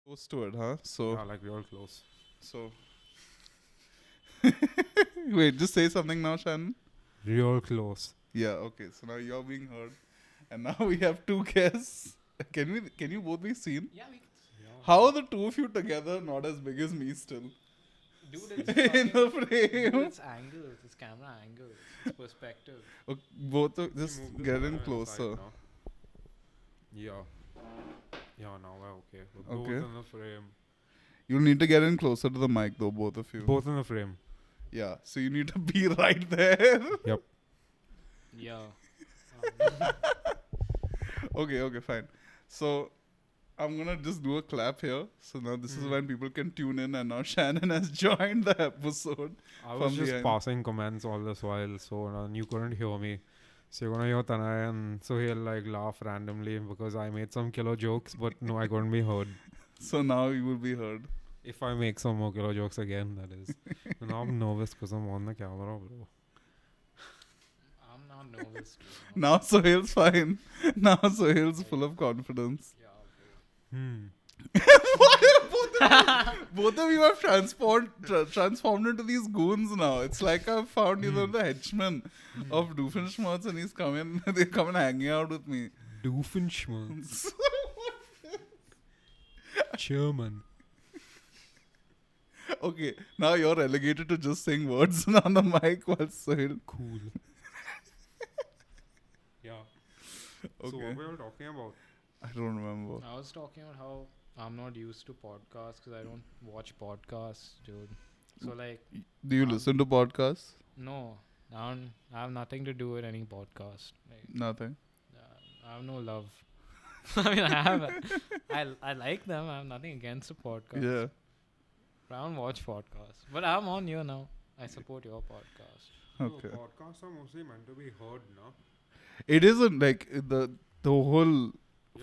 Close to it, huh? Yeah, like real close. So wait, just say something now, Shannon. Real close. Yeah, okay. So now you're being heard, and now we have two guests. Can you both be seen? Yeah, we can. How are the two of you together not as big as me still? Dude, it's In the Dude, frame. it's angles, it's camera angles, it's perspective. Okay, both of just Move this get camera in inside closer. now. Yeah. Yeah, now we're okay. We're Okay. both in the frame. You'll need to get in closer to the mic though, both of you. Both in the frame. Yeah, so you need to be right there. Yep. Yeah. Okay, fine. So I'm gonna just do a clap here. So now this is when people can tune in, and now Shannon has joined the episode. I was From just behind. passing comments all this while, so you couldn't hear me. So you're gonna hear Tanay and Suhail like laugh randomly because I made some killer jokes, but no, I couldn't be heard. So now you will be heard. If I make some more killer jokes again, that is. And now I'm nervous because I'm on the camera, bro. I'm not nervous. Too, Now Suhail's fine. Now Suhail's full of confidence. Yeah, Both of you have transformed into these goons now. It's like I've found the henchman of Doofenshmirtz, and he's coming. They come and hanging out with me. Doofenshmirtz. German. Okay, now you're relegated to just saying words on the mic while Suhail. Cool. Yeah. So Okay. what were we talking about? I don't remember. I was talking about how I'm not used to podcasts because I don't watch podcasts, dude. So like, Do you listen to podcasts? no, I have nothing to do with any podcast. Like, Nothing. I have no love. I mean, I like them. I have nothing against a podcast. Yeah. But I don't watch podcasts. But I'm on here now. I support your podcast. Okay. So podcasts are mostly meant to be heard, no? It isn't like the whole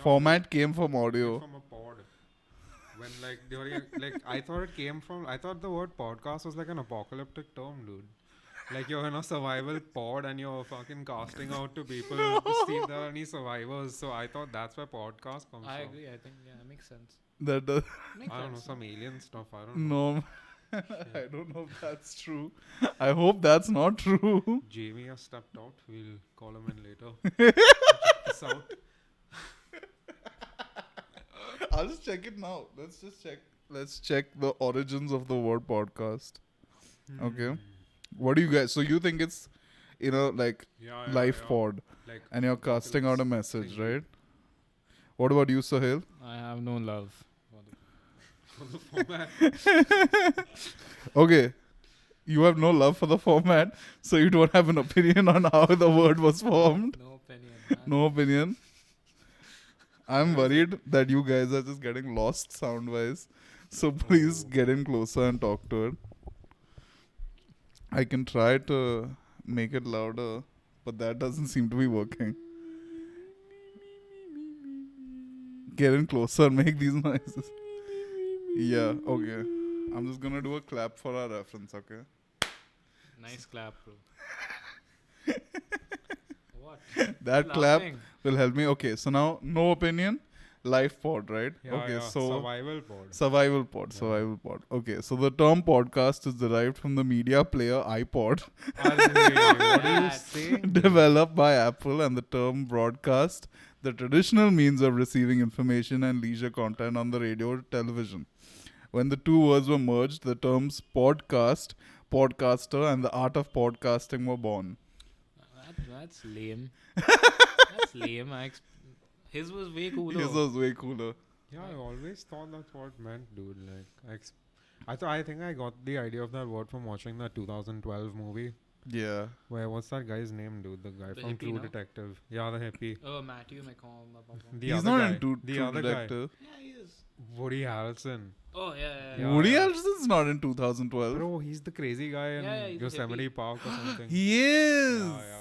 format came from audio. From a pod. When like during I thought the word podcast was like an apocalyptic term, dude. Like you're in a survival pod and you're fucking casting out to people to see if there are any survivors. So I thought that's where podcast comes I from. agree. I think that makes sense. That does. Makes I don't know, sense. some alien stuff. I don't know. No. I don't know if that's true. I hope that's not true. Jamie has stepped out. We'll call him in later. Check this out. I'll just check it now. Let's check the origins of the word podcast. Okay. What do you guys? So you think it's, like live pod, Like, and you're casting out a Oculus message, thingy. right? What about you, Suhail? I have no love. for the format. Okay. You have no love for the format, so you don't have an opinion on how the word was formed. No opinion. Man. No opinion. I'm worried that you guys are just getting lost sound wise. So please get in closer and talk to it. I can try to make it louder, but that doesn't seem to be working. Get in closer and make these noises. Yeah, okay. I'm just gonna do a clap for our reference, okay? Nice clap, bro. What? That clap Laughing. will help me. Okay, so now no opinion, live pod, right? Yeah, okay, yeah. so survival pod. survival pod. Okay, so the term podcast is derived from the media player iPod, What are you That. saying? developed by Apple, and the term broadcast, the traditional means of receiving information and leisure content on the radio or television. When the two words were merged, the terms podcast, podcaster, and the art of podcasting were born. That's lame. That's lame. His was way cooler. This was way cooler. Yeah, I always thought that's what it meant, dude. Like, I think I got the idea of that word from watching that 2012 movie. Yeah. Where what's that guy's name, dude? The guy The from hippie, True no? Detective. Yeah, the hippie. Oh, Matthew McComb. The He's other not guy. in True the True other guy. Detective. Yeah, he is. Woody Harrelson. Oh, yeah. Yeah. Woody yeah. Harrelson's not in 2012. Bro, he's the crazy guy in Yeah, he's a Yosemite hippie. Park or something. He is. Yeah.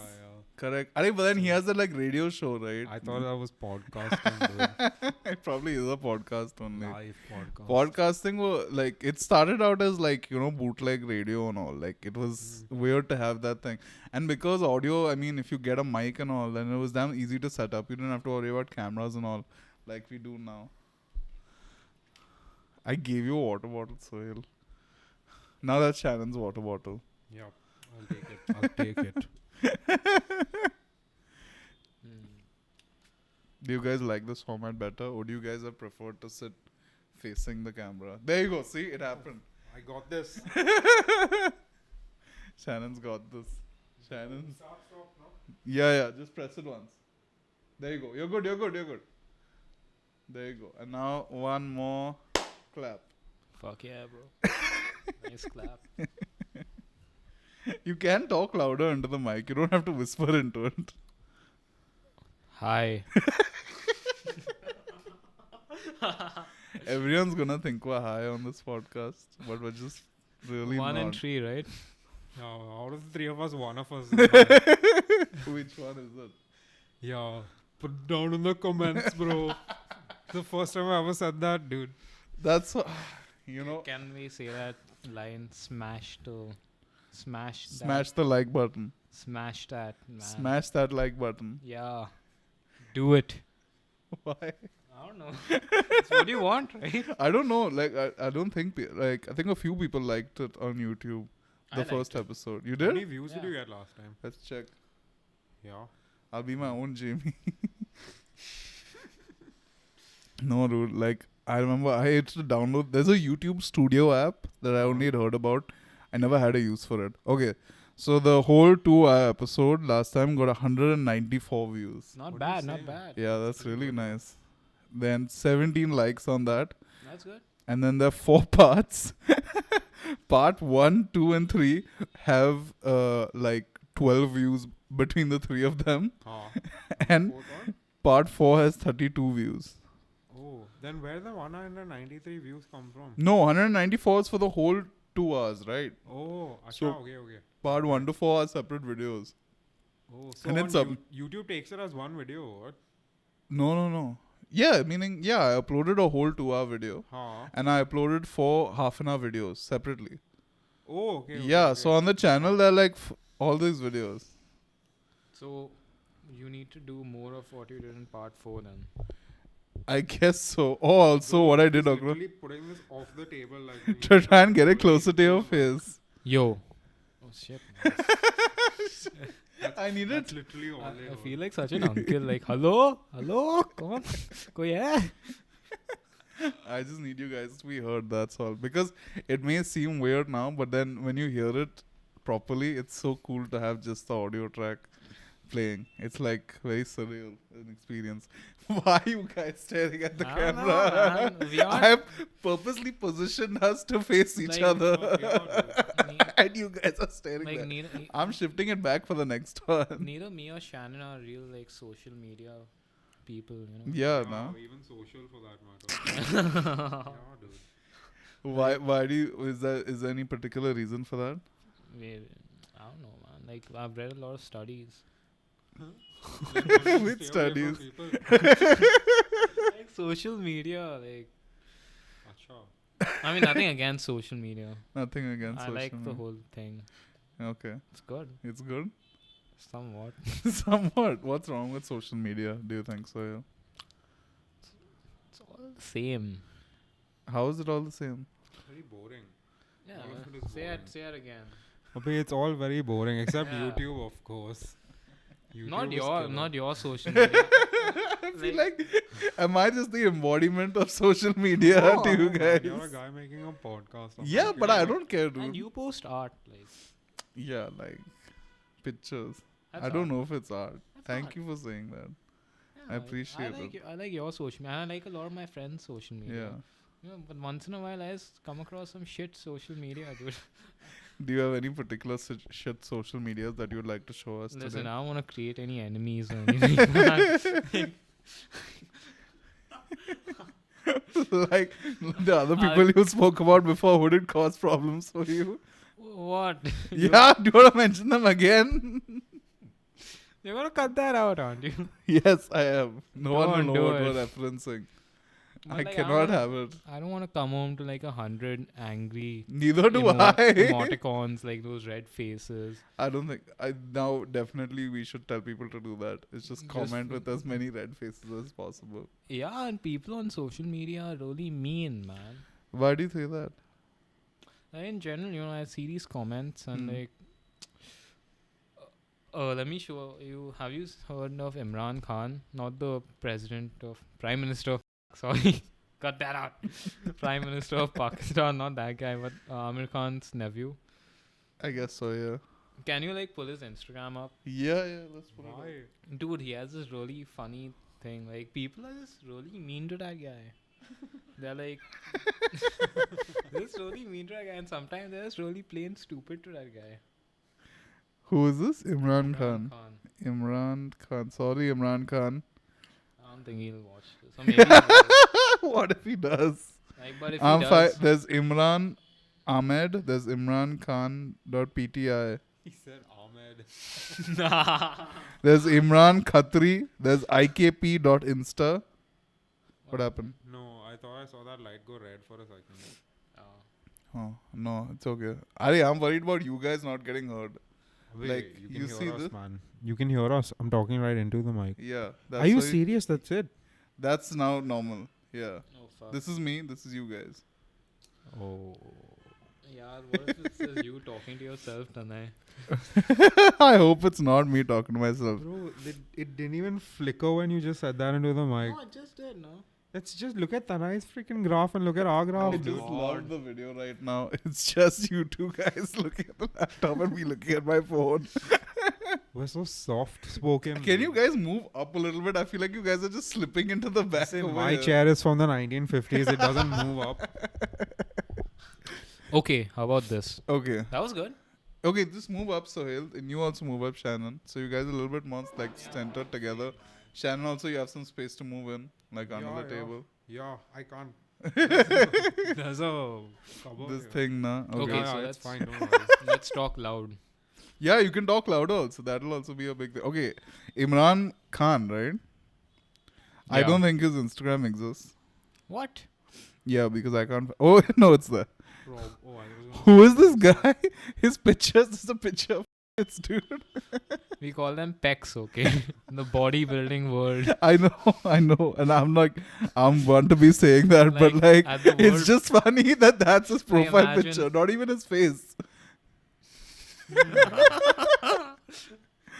Correct. But then he has that like radio show, right? I thought that was podcasting, dude. It probably is a podcast only. Live podcast. Podcasting were like, it started out as like, bootleg radio and all. Like it was weird to have that thing. And because audio, I mean, if you get a mic and all, then it was damn easy to set up. You didn't have to worry about cameras and all like we do now. I gave you a water bottle, Suhail. Now that's Shannon's water bottle. Yeah, I'll take it. I'll take it. Do you guys like this format better, or do you guys have preferred to sit facing the camera? There you go. See, it happened. I got this. Shannon's got this. Shannon. Stop, no? Yeah. Just press it once. There you go. You're good. There you go. And now one more clap. Fuck yeah, bro. Nice clap. You can talk louder into the mic. You don't have to whisper into it. Hi. Everyone's gonna think we're high on this podcast, but we're just really 1 not. and 3, right? Out of the three of us, one of us. Which one is it? Yeah. Put it down in the comments, bro. The first time I ever said that, dude. That's you know. Can we say that line? Smash that. Smash the like button. Smash that, man. Smash that like button. Yeah. Do it. Why? I don't know. That's what you want, right? I don't know. Like I don't think I think a few people liked it on YouTube. I The liked first it. episode. You How many did? views did Yeah. you get last time? Let's check. Yeah. I'll be my own Jamie. No, dude. Like, I remember I had to download. There's a YouTube Studio app that I only had heard about. I never had a use for it. Okay. So the whole 2-hour episode last time got 194 views. Not What bad, do you not say? bad. Yeah, that's really nice. Then 17 likes on that. That's good. And then there are 4 parts. Part 1, 2, and 3 have like 12 views between the 3 of them. And Fourth one? part 4 has 32 views. Oh, then where the 193 views come from? No, 194 is for the whole 2 hours, right? Oh, So- okay. Part 1 to 4 are separate videos. Oh, so And on it's YouTube takes it as one video, what? No. Yeah, meaning, I uploaded a whole 2-hour video. Huh. And I uploaded 4 half-an-hour videos separately. Oh, okay. So on the channel, there are like all these videos. So, you need to do more of what you did in part 4 then. I guess so. Oh, also what I did, He's Akra, literally putting this off the table like to try and get it closer to your face. Yo. Oh shit. I need That's literally all they I do. feel like such an uncle. Like, hello? Come on. Koi hai? I just need you guys to be heard, that's all. Because it may seem weird now, but then when you hear it properly, it's so cool to have just the audio track playing. It's like very surreal an experience. Why are you guys staring at the I don't know, camera? man. We I aren't- have purposely positioned us to face each Like, other. Ne- And you guys are staring like there. neither, I'm shifting it back for the next one. neither me or Shannon are real like social media people, you know. Yeah, no. Even social for that matter. Yeah, dude. Why do you, is there any particular reason for that? I don't know, man. Like, I've read a lot of studies. Like, why don't you With stay away from studies. people? Like, social media, like, Acha. I mean, nothing against social media. Nothing against I social like the media. whole thing. Okay. It's good. It's good? Somewhat. Somewhat. What's wrong with social media, do you think so? Yeah? It's all the same. How is it all the same? Very boring. Yeah. All of it is Say boring. it again. Okay, it's all very boring except Yeah. YouTube, of course. YouTube Not is your, killer. not your social media. I feel like, am I just the embodiment of social media No, to you Man, guys? you're a guy making a podcast. I'm Yeah, like, but you're I like- don't care, And dude. you post art, like. Yeah, like pictures. That's I don't art. know if it's art. That's Thank art. you for saying that. Yeah, I appreciate it. I like your social media. I like a lot of my friends' social media. Yeah. You know, but once in a while, I come across some shit social media, dude. Do you have any particular shit social medias that you would like to show us Listen, today? I don't want to create any enemies or anything. Like the other people you spoke about before who did cause problems for you. What? Yeah, do you want to mention them again? You're gonna cut that out, aren't you? Yes, I am. No one Don't will do know what it. we're referencing. But, I like, cannot wanna- have it. I don't want to come home to like 100 angry Neither do I. emoticons, like those red faces. I don't think. I now definitely we should tell people to do that. It's just Just comment with as many red faces as possible. Yeah, and people on social media are really mean, man. Why do you say that? Like in general, you know, I see these comments and Hmm. like, let me show you. Have you heard of Imran Khan? Not the Prime Minister of, sorry, cut that out. Prime Minister of Pakistan, not that guy, but Amir Khan's nephew. I guess so, yeah. Can you like pull his Instagram up? Yeah, let's put it up. Why? Dude, he has this really funny thing. Like, people are just really mean to that guy. They're like, they're just really mean to that guy, and sometimes they're just really plain stupid to that guy. Who is this? Imran Khan. Khan. Imran Khan. Sorry, Imran Khan. I don't think he'll watch this. Or maybe he will. What if he does? Like, but if I'm he fine. does, There's Imran Ahmed. There's Imran Khan.pti. He said Ahmed. There's Imran Khatri. There's IKP.insta. What happened? No, I thought I saw that light go red for a second. Oh, no, it's okay. I'm worried about you guys not getting heard. Wait, Like, you can you hear see us, this? man. You can hear us. I'm talking right into the mic. Yeah. Are you why- serious? That's it. That's now normal. Yeah. oh fuck. This is me. This is you guys. Oh. Yeah, what if it says you talking to yourself, Tanay? I hope it's not me talking to myself. Bro, it didn't even flicker when you just said that into the mic. No, I just did, no? Let's just look at Tanai's freaking graph and look at our graph. I Oh, just God. love the video right now. It's just you two guys looking at the laptop and me looking at my phone. We're so soft spoken. Can you guys move up a little bit? I feel like you guys are just slipping into the back. Listen, over my here. chair is from the 1950s. It doesn't move up. Okay, how about this? Okay. That was good. Okay, just move up, Suhail. And you also move up, Shannon. So you guys are a little bit more like centered together. Shannon, also you have some space to move in, like under Yeah, the yeah. table. Yeah, I can't. There's a cupboard This here. thing, nah. Okay, Yeah, so it's let's- fine. Don't worry. Let's talk loud. Yeah, you can talk louder also. That'll also be a big thing. Okay, Imran Khan, right? I Yeah. don't think his Instagram exists. What? Yeah, because I can't. Oh, no, it's there. Rob, oh, I was Who is this guy? His pictures is a picture of it's dude. We call them pecs, okay? In the bodybuilding world. I know. And I'm like, I'm one to be saying that, but like, at the it's World- just funny that that's his Like, profile imagine- picture, not even his face.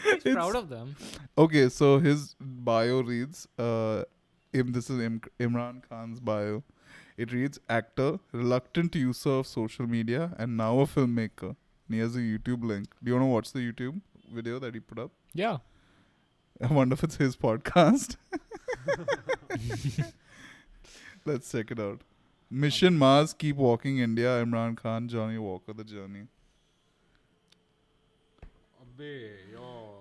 He's It's- proud of them. Okay, so his bio reads, this is Imran Khan's bio. It reads, actor, reluctant user of social media, and now a filmmaker. And he has a YouTube link. Do you want to watch the YouTube video that he put up? Yeah. I wonder if it's his podcast. Let's check it out. Mission Mars, Keep Walking India, Imran Khan, Johnny Walker, The Journey. Abbe, yo,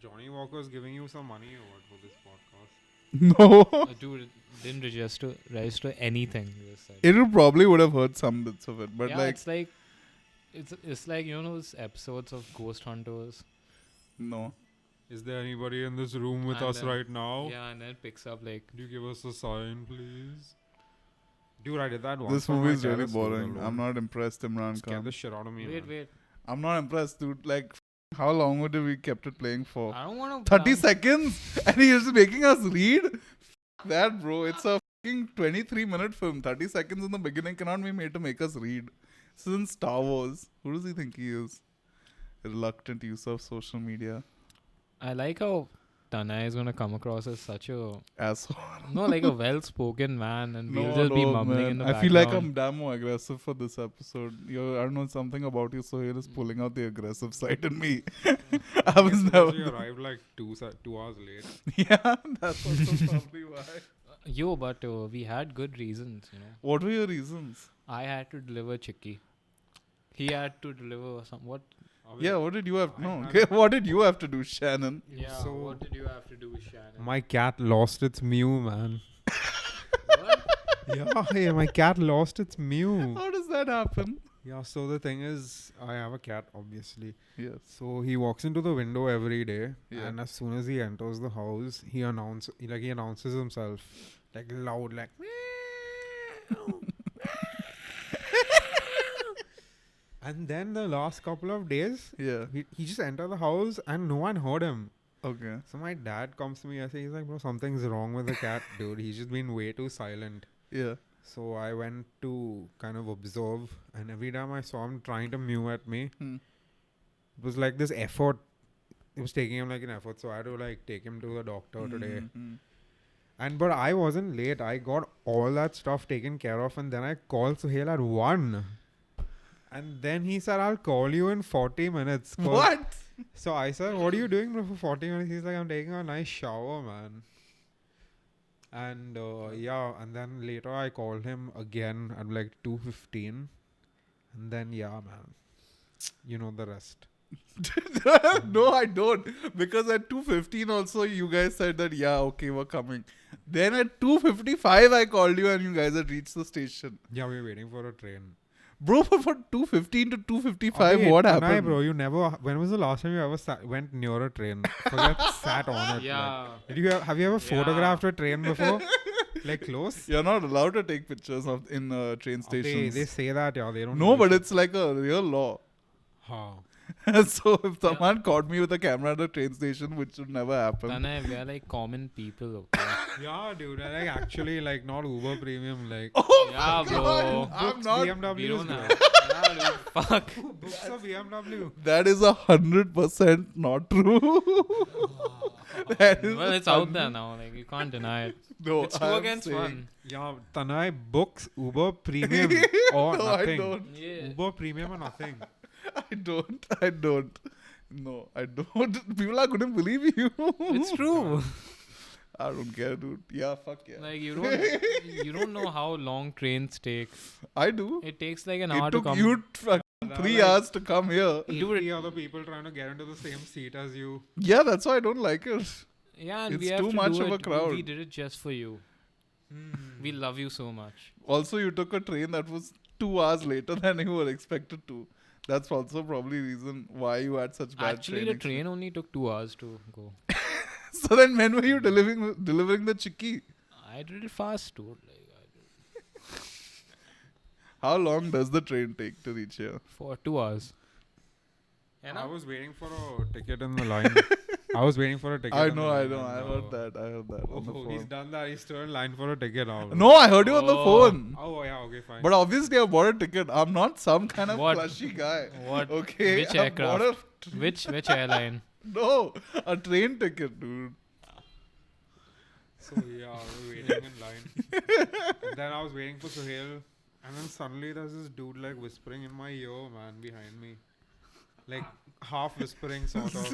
Johnny Walker's giving you some money or what for this podcast? No. Dude, it didn't register anything. You just said. It probably would have heard some bits of it, but yeah, like, it's like, you know, those episodes of Ghost Hunters. no. Is there anybody in this room with And us then- right now? Yeah, and then it picks up like, Could you give us a sign, please? Dude, I did that once. This for movie my is really terrace photo boring. alone. I'm not impressed, Imran Scared Khan. the shit out of me. wait, man. wait. I'm not impressed, dude. Like, how long would we kept it playing for? I don't want to. 30 seconds? And he is making us read? That, bro. It's a fucking 23-minute film. 30 seconds in the beginning cannot be made to make us read. This is in Star Wars. Who does he think he is? Reluctant use of social media. I like how Tanay is gonna come across as such a Asshole. like a well-spoken man, and we'll No, just be no, mumbling man. in the I background. feel like I'm damn more aggressive for this episode. I don't know, something about you, Sohail, is pulling out the aggressive side in me. I was Yes, never. because we arrived like 2 hours late. Yeah, that's also probably why. Yo, but we had good reasons, you know. What were your reasons? I had to deliver Chicky. He had to deliver some what? Yeah, what did you have? I No, had- okay, what did you have to do, Shannon? Yeah, So- what did you have to do, Shannon? My cat lost its mew, man. What? Yeah, my cat lost its mew. How does that happen? Yeah, so the thing is, I have a cat, obviously. Yes. So he walks into the window every day, Yeah. and as soon as he enters the house, he announces himself, like loud, like. "Meow." And then the last couple of days, Yeah. he just entered the house and no one heard him. Okay. So my dad comes to me and says, he's like, bro, something's wrong with the cat, dude. He's just been way too silent. Yeah. So I went to kind of observe, and every time I saw him trying to mew at me, Hmm. it was like this effort. It was taking him like an effort, so I had to like take him to the doctor today. Hmm. But I wasn't late. I got all that stuff taken care of, and then I called Suhail at 1. And then he said, "I'll call you in 40 minutes." What? So I said, "What are you doing bro, for 40 minutes?" He's like, "I'm taking a nice shower, man." And yeah, and then later I called him again at like 2:15. And then yeah, man, you know the rest. No, I don't. Because at 2:15 also you guys said that okay, we're coming. Then at 2:55 I called you and you guys had reached the station. Yeah, we were waiting for a train. Bro, for 2:15 to 2:55, Wait, what Tanai, happened? bro, you never. When was the last time you ever went near a train? Forget sat on it. Yeah. Like, have you ever photographed a train before? Like close? You're not allowed to take pictures in train They stations. say that, yeah. They don't. No, but it's like a real law. How? So if someone caught me with a camera at a train station, which would never happen. Tanay, we are like common people. Okay? Yeah, dude. I like actually like not Uber Premium. Like Oh Yeah, my bro. God, I'm books, not. We BMWs. don't bro. have. Yeah, dude. Fuck. Books of BMW. That is 100% not true. That is Well, it's out there now. Like you can't deny it. No, It's 2 I'm against saying- 1. Yeah, Tanai books Uber Premium or No, I nothing. don't. Yeah. Uber Premium or nothing. I don't. No, I don't. People are gonna believe you. It's true. I don't care, dude. Yeah, fuck yeah. Like you don't know how long trains take. I do. It takes like an It hour to took come. you fucking There are 3 like hours to come here. 80 other people trying to get into the same seat as you. Yeah, that's why I don't like it. Yeah, and It's we have too to much do of a it. crowd. We did it just for you. We love you so much. Also, you took a train that was 2 hours later than you were expected to. That's also probably reason why you had such bad Actually, the train only took 2 hours to go. So then when were you delivering the chikki? I did it fast, dude. How long does the train take to reach here? For 2 hours. I was waiting for a ticket in the line. I was waiting for a ticket. I in the know. line I and, heard that. On the Oh, he's phone. done that. He's still in line for a ticket now. bro. No, I heard you on the Oh. phone. Oh, yeah, okay, fine. But obviously, I bought a ticket. I'm not some kind of What? flashy guy. What? Okay. Which I bought aircraft? a Which airline? No, a train ticket, dude. So, yeah, we were waiting in line. And then I was waiting for Suhail. And then suddenly there's this dude like whispering in my ear, man, behind me. Like half whispering, sort of.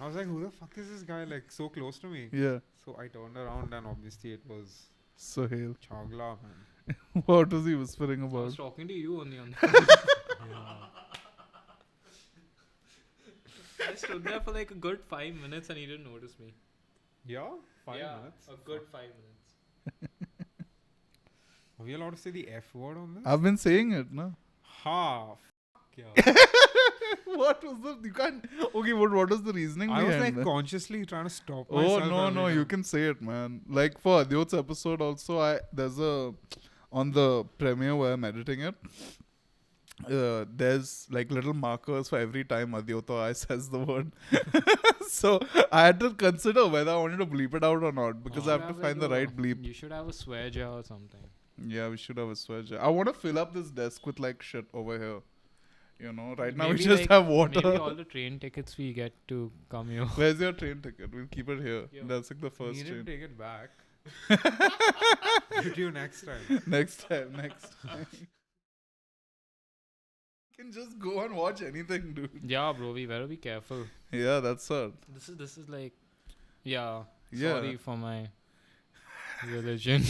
I was like, who the fuck is this guy? Like so close to me. Yeah. So I turned around and obviously it was Suhail. Chagla, man. What was he whispering I about? was talking to you only on I stood there for like a good 5 minutes and he didn't notice me. Yeah? 5 minutes? A good 5 minutes. Are we allowed to say the F word on this? I've been saying it, no? Ha. Yeah. What was the... You can't... Okay, what was the reasoning I was behind like that? consciously trying to stop Oh, myself. no, every you time. can say it, man. Like for Adyot's episode also, there's a... On the premiere where I'm editing it, there's like little markers for every time Adyot or I says the word. So I had to consider whether I wanted to bleep it out or not because I have to find the right bleep. You should have a swear jar or something. Yeah, we should have a switch. I want to fill up this desk with like shit over here. You know, right now we Maybe, just like, have water. Maybe all the train tickets we get to come here. Where's your train ticket? We'll keep it here. Yeah. That's like the You first didn't train. take it back. Hit you next time. Next time. You can just go and watch anything, dude. Yeah, bro, we better be careful. Yeah, that's it. This is like, yeah. Yeah. Sorry for my religion.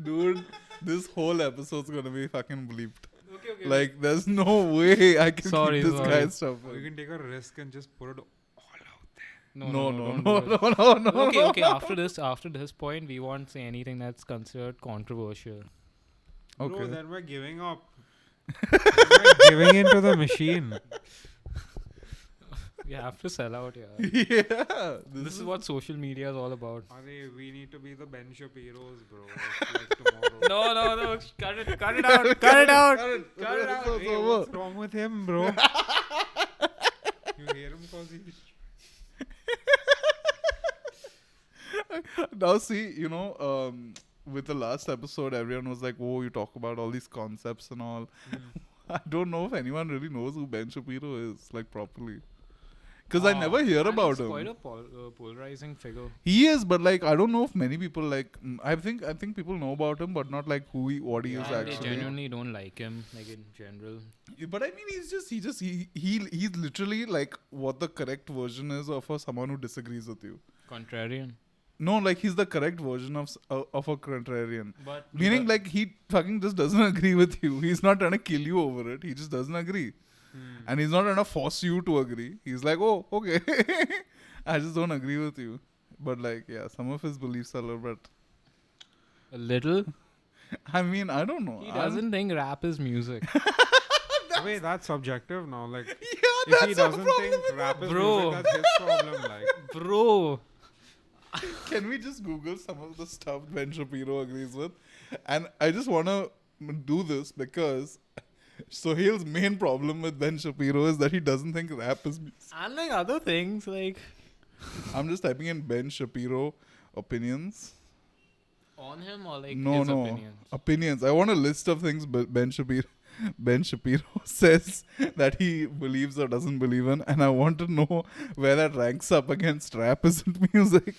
Dude, this whole episode's gonna be fucking bleeped. Okay. Like, there's no way I can Sorry, keep this sorry. guy's stuff. Or you can take a risk and just put it all out there. No. don't do it. Okay. After this point, we won't say anything that's considered controversial. Bro, Okay. then we're giving up. We're giving into the machine. We have to sell out, yeah. Yeah. This is what social media is all about. We need to be the Ben Shapiros, bro. Like tomorrow. No. Cut it out. Cut it out. Cut it out. Hey, what's wrong with him, bro? You hate him because he's... Now see, with the last episode, everyone was like, "Oh, you talk about all these concepts and all." I don't know if anyone really knows who Ben Shapiro is, like, properly. Because I never hear And about he's quite him. a polarizing figure. He is, but like I don't know if many people like. I think people know about him, but not like what he is Yeah, And they actually. genuinely don't like him, like in general. But I mean, he's literally like what the correct version is of someone who disagrees with you. Contrarian. No, like he's the correct version of a contrarian. But Meaning, like he fucking just doesn't agree with you. He's not trying to kill you over it. He just doesn't agree, and he's not trying to force you to agree. He's like, oh, okay, I just don't agree with you. But like, yeah, some of his beliefs are a little bit. a little. I mean, I don't know. He doesn't think rap is music. Wait, that's subjective now. Like, Yeah, if that's he a doesn't problem think with rap is Bro. music, that's his problem. Like, Bro. Can we just Google some of the stuff Ben Shapiro agrees with? And I just want to do this because Suhail's main problem with Ben Shapiro is that he doesn't think rap is music. And like other things, like I'm just typing in Ben Shapiro opinions. on him or like No, his no. opinions. Opinions. I want a list of things Ben Shapiro says that he believes or doesn't believe in, and I want to know where that ranks up against rap isn't music.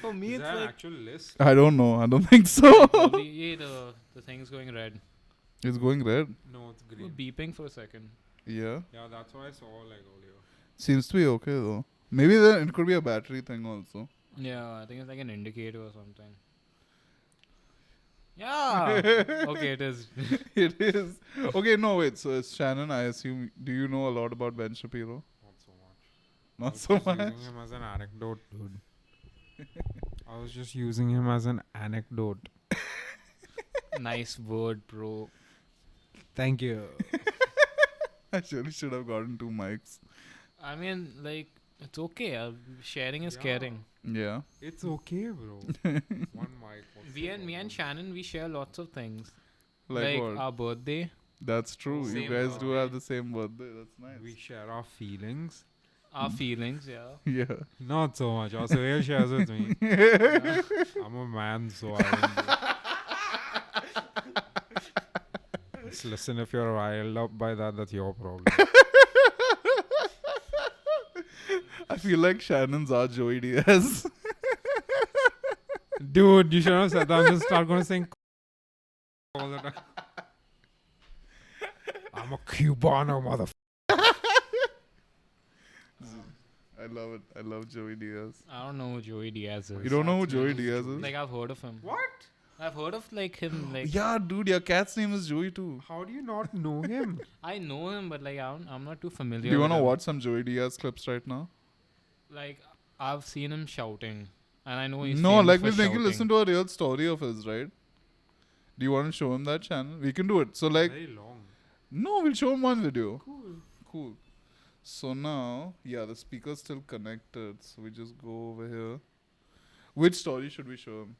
For me, is it's there an like actual list? I don't know. I don't think so. probably, yeah, the thing's going red. It's going red. No, it's We're green. beeping for a second. Yeah. Yeah, that's what I saw like earlier. Seems to be okay though. Maybe then it could be a battery thing also. Yeah, I think it's like an indicator or something. Yeah. Okay, it is. It is. Okay, no, wait. So, Shannon, I assume, do you know a lot about Ben Shapiro? Not so much. Not I so was just much. using him as an anecdote, dude. I was just using him as an anecdote. Nice word, bro. Thank you. I really should have gotten 2 mics. I mean, like, it's okay. Sharing is Yeah. caring. Yeah. It's okay, bro. One mic. what's Me the and problem? Shannon, we share lots of things. Like what? Our birthday, That's true. You Same guys do birthday. have the same birthday. That's nice. We share our feelings. our feelings, yeah. Yeah. Not so much. Also, Suhail shares with me. I'm a man, so I don't Just listen, if you're riled up by that, that's your problem. I feel like Shannon's our Joey Diaz. Dude, you should have said that. I'm just start going to sing all the time. I'm a Cubano, motherfucker. I love it. I love Joey Diaz. I don't know who Joey Diaz is. You don't know who That's Joey nice, Diaz Joey. is? Like, I've heard of him. What? I've heard of like him. Like, Yeah, dude, your cat's name is Joey too. How do you not know him? I know him, but like, I'm not too familiar. Do you with want to him. watch some Joey Diaz clips right now? Like, I've seen him shouting, and I know he's No, famous like for we'll make you shouting. listen to a real story of his, right? Do you want to show him that channel? We can do it. So like, Very long. no, we'll show him one video. Cool. Cool. So now, yeah, the speaker's still connected. So we just go over here. Which story should we show him?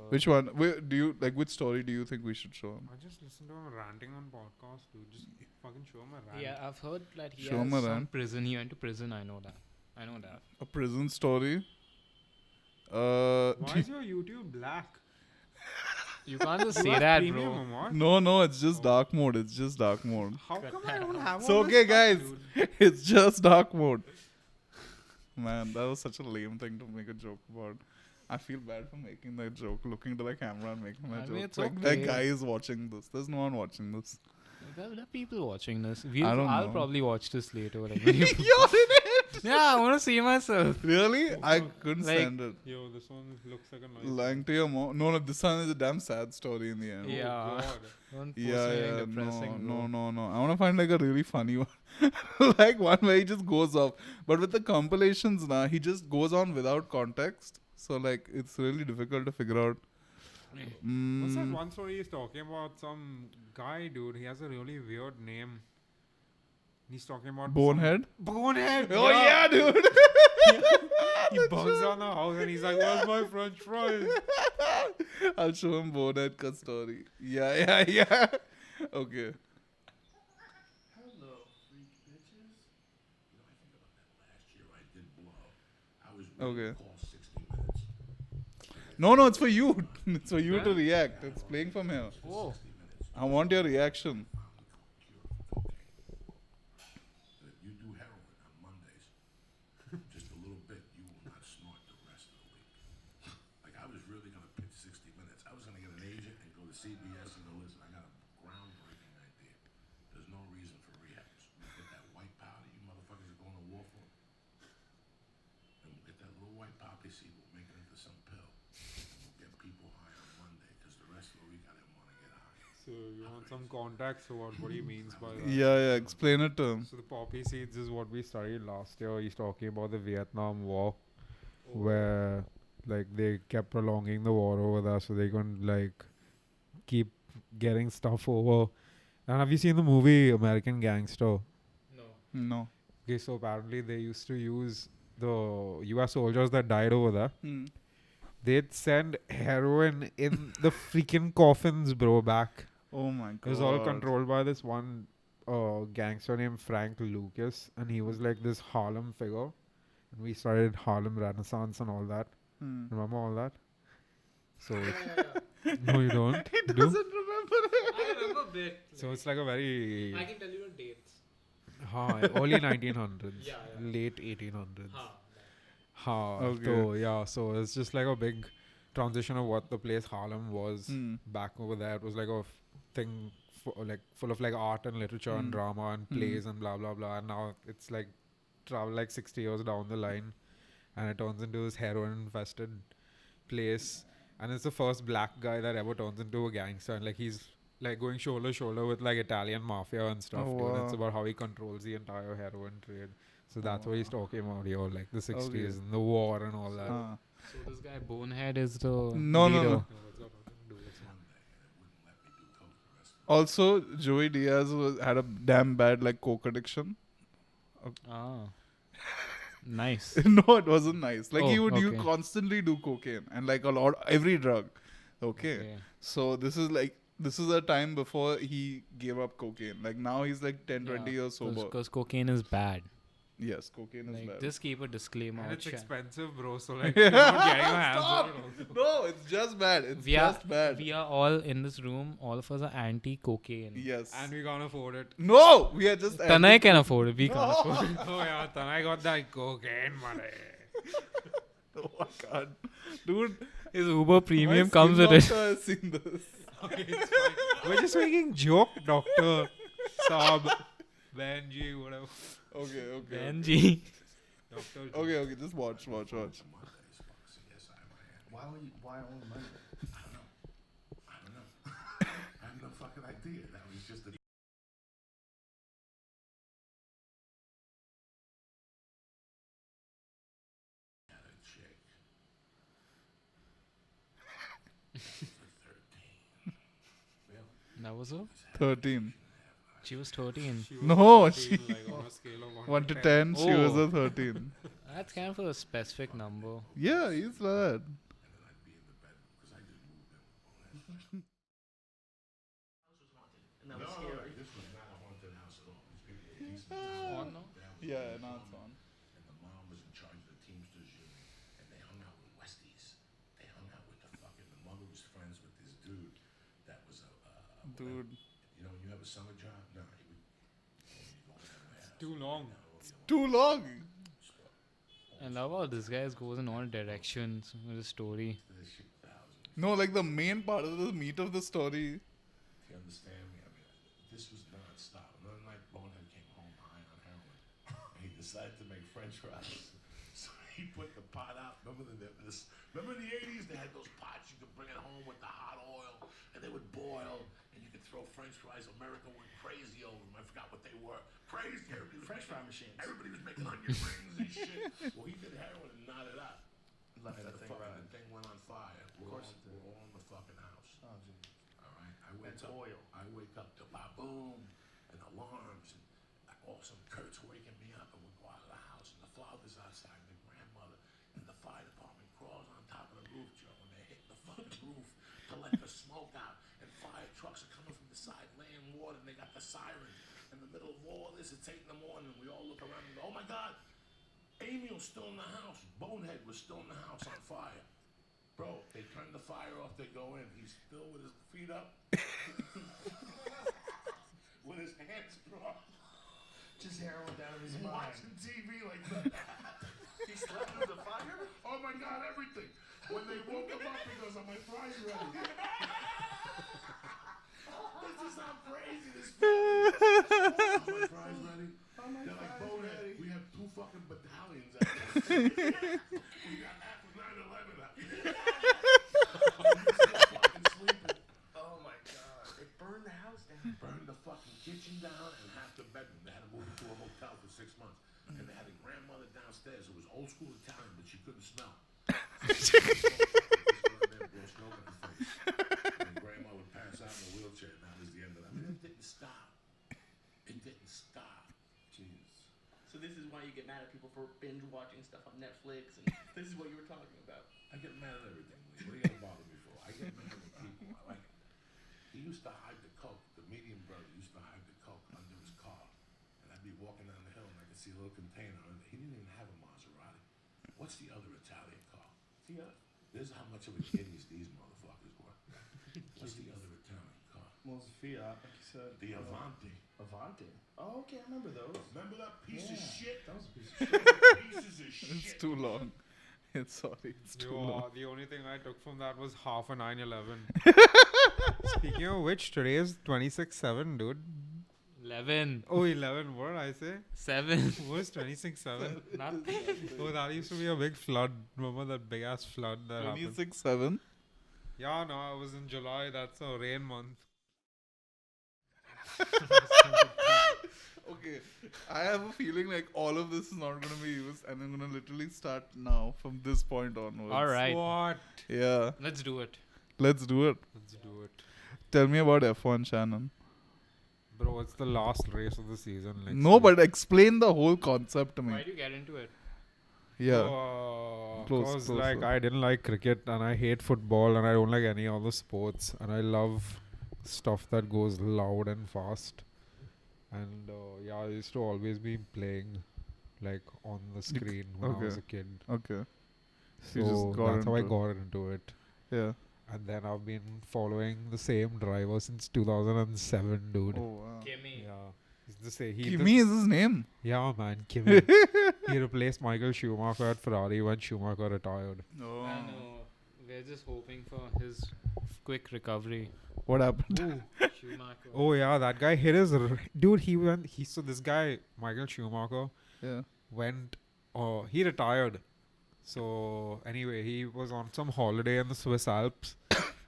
Which one? Do you like? Which story do you think we should show him? I just listened to him ranting on podcast, dude. Just fucking show him a rant. Yeah, I've heard that he Show has him some around. prison. He went to prison. I know that. A prison story. Why is your YouTube black? You can't just You say have that, premium bro. or what? No, it's just dark mode. It's just dark mode. How come I don't have It's all this okay, stuff, guys. dude? It's just dark mode. Man, that was such a lame thing to make a joke about. I feel bad for making that joke, looking to the camera and making that I joke. mean, it's like okay. that guy is watching this. There's no one watching this. There are people watching this. don't I'll know. probably watch this later. Whatever. You're in it. Yeah, I want to see myself. Really? I couldn't Like- stand it. Yo, this one looks like a nice Lying to your mom. No, this one is a damn sad story in the end. Yeah. God. Don't post Yeah, anything yeah, depressing, no. bro. I want to find like a really funny one, like one where he just goes off. But with the compilations now, he just goes on without context. So like, it's really difficult to figure out. What's that Mm, one story he's talking about? Some guy, dude. He has a really weird name. He's talking about Bonehead? Bonehead. Oh yeah, dude. He burns down the house and he's like, "Where's my French fries?" I'll show him Bonehead ka story. Yeah. Okay. Hello, freak bitches. You know, I think about that last year I did blow. I Okay. No, it's for you. It's for you to react. It's playing from here. Oh. I want your reaction. So you want some context for what he means by that? Yeah. Explain it to him. So the poppy seeds is what we studied last year. He's talking about the Vietnam War, where like they kept prolonging the war over there, so they can like keep getting stuff over. And have you seen the movie American Gangster? No. No. Okay, so apparently they used to use the U.S. soldiers that died over there. Hmm. They'd send heroin in the freaking coffins, bro, back. Oh my god. It was all controlled by this one gangster named Frank Lucas, and he was like this Harlem figure. And we started Harlem Renaissance and all that. Hmm. Remember all that? So Yeah. no, you don't. He Do? doesn't remember it. I remember a bit. So it's like a very I can tell you the dates. early 1900s, Yeah. late 1800s. Okay. So yeah, so it's just like a big transition of what the place Harlem was Hmm. back over there. It was like a thing like full of like art and literature and Hmm. drama and plays and blah blah blah. And now it's like travel like 60 years down the line, and it turns into this heroin infested place. And it's the first black guy that ever turns into a gangster, and like he's like going shoulder to shoulder with like Italian mafia and stuff. Oh, Too. And it's wow. about how he controls the entire heroin trade. So that's Oh, what he's talking about here, like the 60s Okay. and the war and all that. Ah. So this guy Bonehead is the No. leader. Also, Joey Diaz had a damn bad like coke addiction. Ah. Nice. No, it wasn't nice. Like he Oh, would you okay. constantly do cocaine and like a lot every drug. Okay. So this is a time before he gave up cocaine. Like now he's like 10, 20 years sober. Because cocaine is bad. Yes, cocaine is Like, bad. just keep a disclaimer. And out, it's Shan. expensive, bro. So like, you're not getting your hands on it also. No, it's just bad. It's We are, just bad. we are all in this room. All of us are anti-cocaine. Yes. And we can't afford it. No, we are just Tanay can afford it. We can't afford it. Oh yeah, then I got that cocaine money. Oh my god. Dude, His Uber Premium my comes skin with it. doctor has seen this. Okay, it's fine. We're just making joke, Doctor Saab, Benji, whatever. Okay. Benji. Doctor. Okay, just watch. Why only Monday? I don't know. I have no fucking idea. That was just a chick. That was her? 13. She was 13. She was No, 13, like on a scale of 1 to 10, she was Oh. a 13. That's kind of a specific number. Yeah, he's like that. No, this was not a haunted house at all. These people were decent. On now? Yeah, now it's on. And the mom was in charge of the Teamsters Union. And they hung out with Westies. They hung out with the mother was friends with this dude that was Dude, you know, when you have a summer job, no, he would go somewhere. too long. too long. I love how this guy goes in all directions with the story. No, like the main part of the meat of the story. Do you understand me? I mean, this was non-stop. Another night, Bonehead came home high on heroin. And he decided to make French fries. So he put the pot out. Remember remember in the 80s, they had those pots you could bring it home with the hot oil, and they would boil, and you could throw French fries. America went crazy over them. I forgot what they were. Crazy. French fry machines. Everybody was making onion rings and shit. Well, he did heroin and knotted up. Left And that thing right. the thing went on fire. We're course it did. all in the fucking house. Oh, geez. All right, That's oil. I wake up to boom and alarms, and all of a sudden Kurt's waking me up, and we go out of the house, and the father's outside, and the grandmother, and the fire department crawls on top of the roof, Joe, and they're hitting the fucking roof to let the smoke out, and fire trucks are coming from the side, laying water, and they got the sirens. In the middle of all this, it's 8 in the morning, and we all look around and go, oh my God, 8 Amy was still in the house. Bonehead was still in the house on fire. Bro, they turn the fire off, they go in. He's still with his feet up. With his hands crossed. Just heroin out of his mind. Watching TV like that. He slept through the fire? Oh my God, everything. When they woke him up, he goes, "Are my fries ready?" This is how crazy this family is. Are my fries ready? They're like, Bonehead, we have 2 fucking battalions out there. We got half of 9/11 out there. Still fucking sleeping. Oh my god. They burned the house down. Burned the fucking kitchen down and half the bedroom. They had to move into a hotel for 6 months. And they had a grandmother downstairs who was old school Italian, but she couldn't smell. Just go in there and blow smoke in her face. And grandma would pass out in a wheelchair, and that was the end of that. I mean, it didn't stop. It didn't stop. Jeez. So this is why you get mad at people for binge watching stuff on Netflix, and this is what you were talking about. I get mad at everything. Lee. What are you gonna bother me for? I get mad at people. Like, he used to hide the coke. The medium brother used to hide the coke under his car, and I'd be walking down the hill and I could see a little container under. He didn't even have a Maserati. What's the other Italian car? This is how much of a kiddies these motherfuckers were. What's the other Italian car? Well, it's Fiat, like you said. The Avanti. Avanti. Oh, okay, I remember those. Remember that piece of shit? That was a piece of shit. Pieces of shit. It's too long. It's too long. The only thing I took from that was half a 9/11. Speaking of which, today is 26/7, dude. 11. Oh, 11. What did I say? 7. What was 26/7? Nothing. Oh, that used to be a big flood. Remember that big ass flood that happened? 26/7. Yeah, no, it was in July. That's a rain month. Okay, I have a feeling like all of this is not gonna be used, and I'm gonna literally start now from this point onwards. All right. What? Yeah, Let's do it. let's do it. Let's do it. Tell me about F1, Shannon. Bro, it's the last race of the season. Like, No, but explain the whole concept to me. Why do you get into it? Yeah. Because like closer. I didn't like cricket and I hate football and I don't like any other sports and I love stuff that goes loud and fast. And yeah, I used to always be playing like on the screen when I was okay. a kid. Okay. So You just got that's how I into got into it. Yeah. And then I've been following the same driver since 2007, dude. Oh wow. Gimme. Yeah. He's the same. Kimi is his name. Yeah, man. Kimi. He replaced Michael Schumacher at Ferrari when Schumacher retired. Oh. I know. We're just hoping for his quick recovery. What happened? Schumacher. Oh yeah, that guy hit his dude. So this guy Michael Schumacher Yeah. went. He retired. So anyway, he was on some holiday in the Swiss Alps.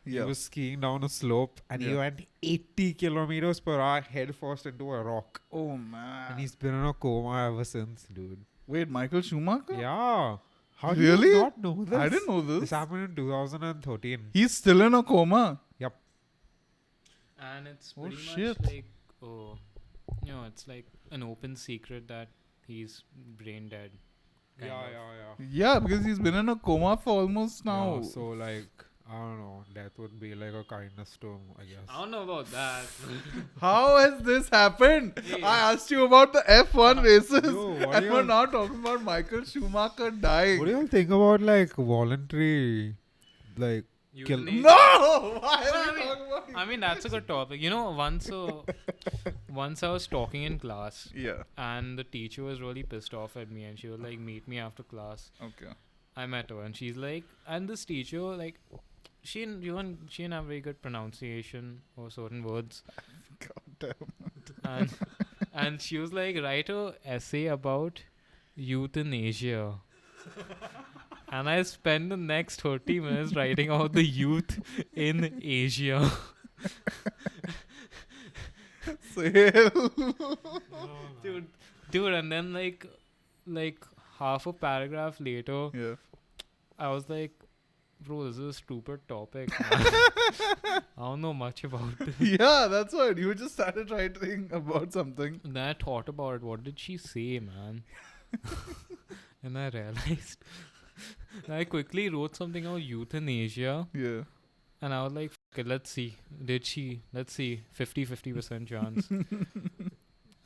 He Yeah. was skiing down a slope and he Yeah. went 80 kilometers per hour head first into a rock. Oh man. And he's been in a coma ever since, dude. Wait, Michael Schumacher? Yeah. How do Really? you not know this? I didn't know This this. happened in 2013. He's still in a coma. Yep. And it's Oh, pretty shit. much like, it's like an open secret that he's brain dead. kind of. Yeah, because he's been in a coma for almost now. Yeah, so like I don't know, death would be like a kindness to him, I guess. I don't know about that. How has this happened? Hey. I asked you about the F1 races, Yo, what do and you we're all- now talking about Michael Schumacher dying. What do you think about like voluntary, like kill? Euthanasia. No! Why No, are we talking about I mean, that's a good topic. You know, once I was talking in class, Yeah, and the teacher was really pissed off at me, and she was like, meet me after class. okay. I met her, and she's like, and this teacher, like, she didn't have very good pronunciation or certain words, God damn. and she was like, write a essay about euthanasia. And I spent the next 30 minutes writing about the youth in Asia. Dude, and then like half a paragraph later, Yeah. I was like, bro, this is a stupid topic. Man. I don't know much about it. Yeah, that's what. You just started writing about something. And then I thought about it. What did she say, man? And I realized. I quickly wrote something about euthanasia. Yeah. And I was like, okay, let's see. Did she? Let's see. 50% chance.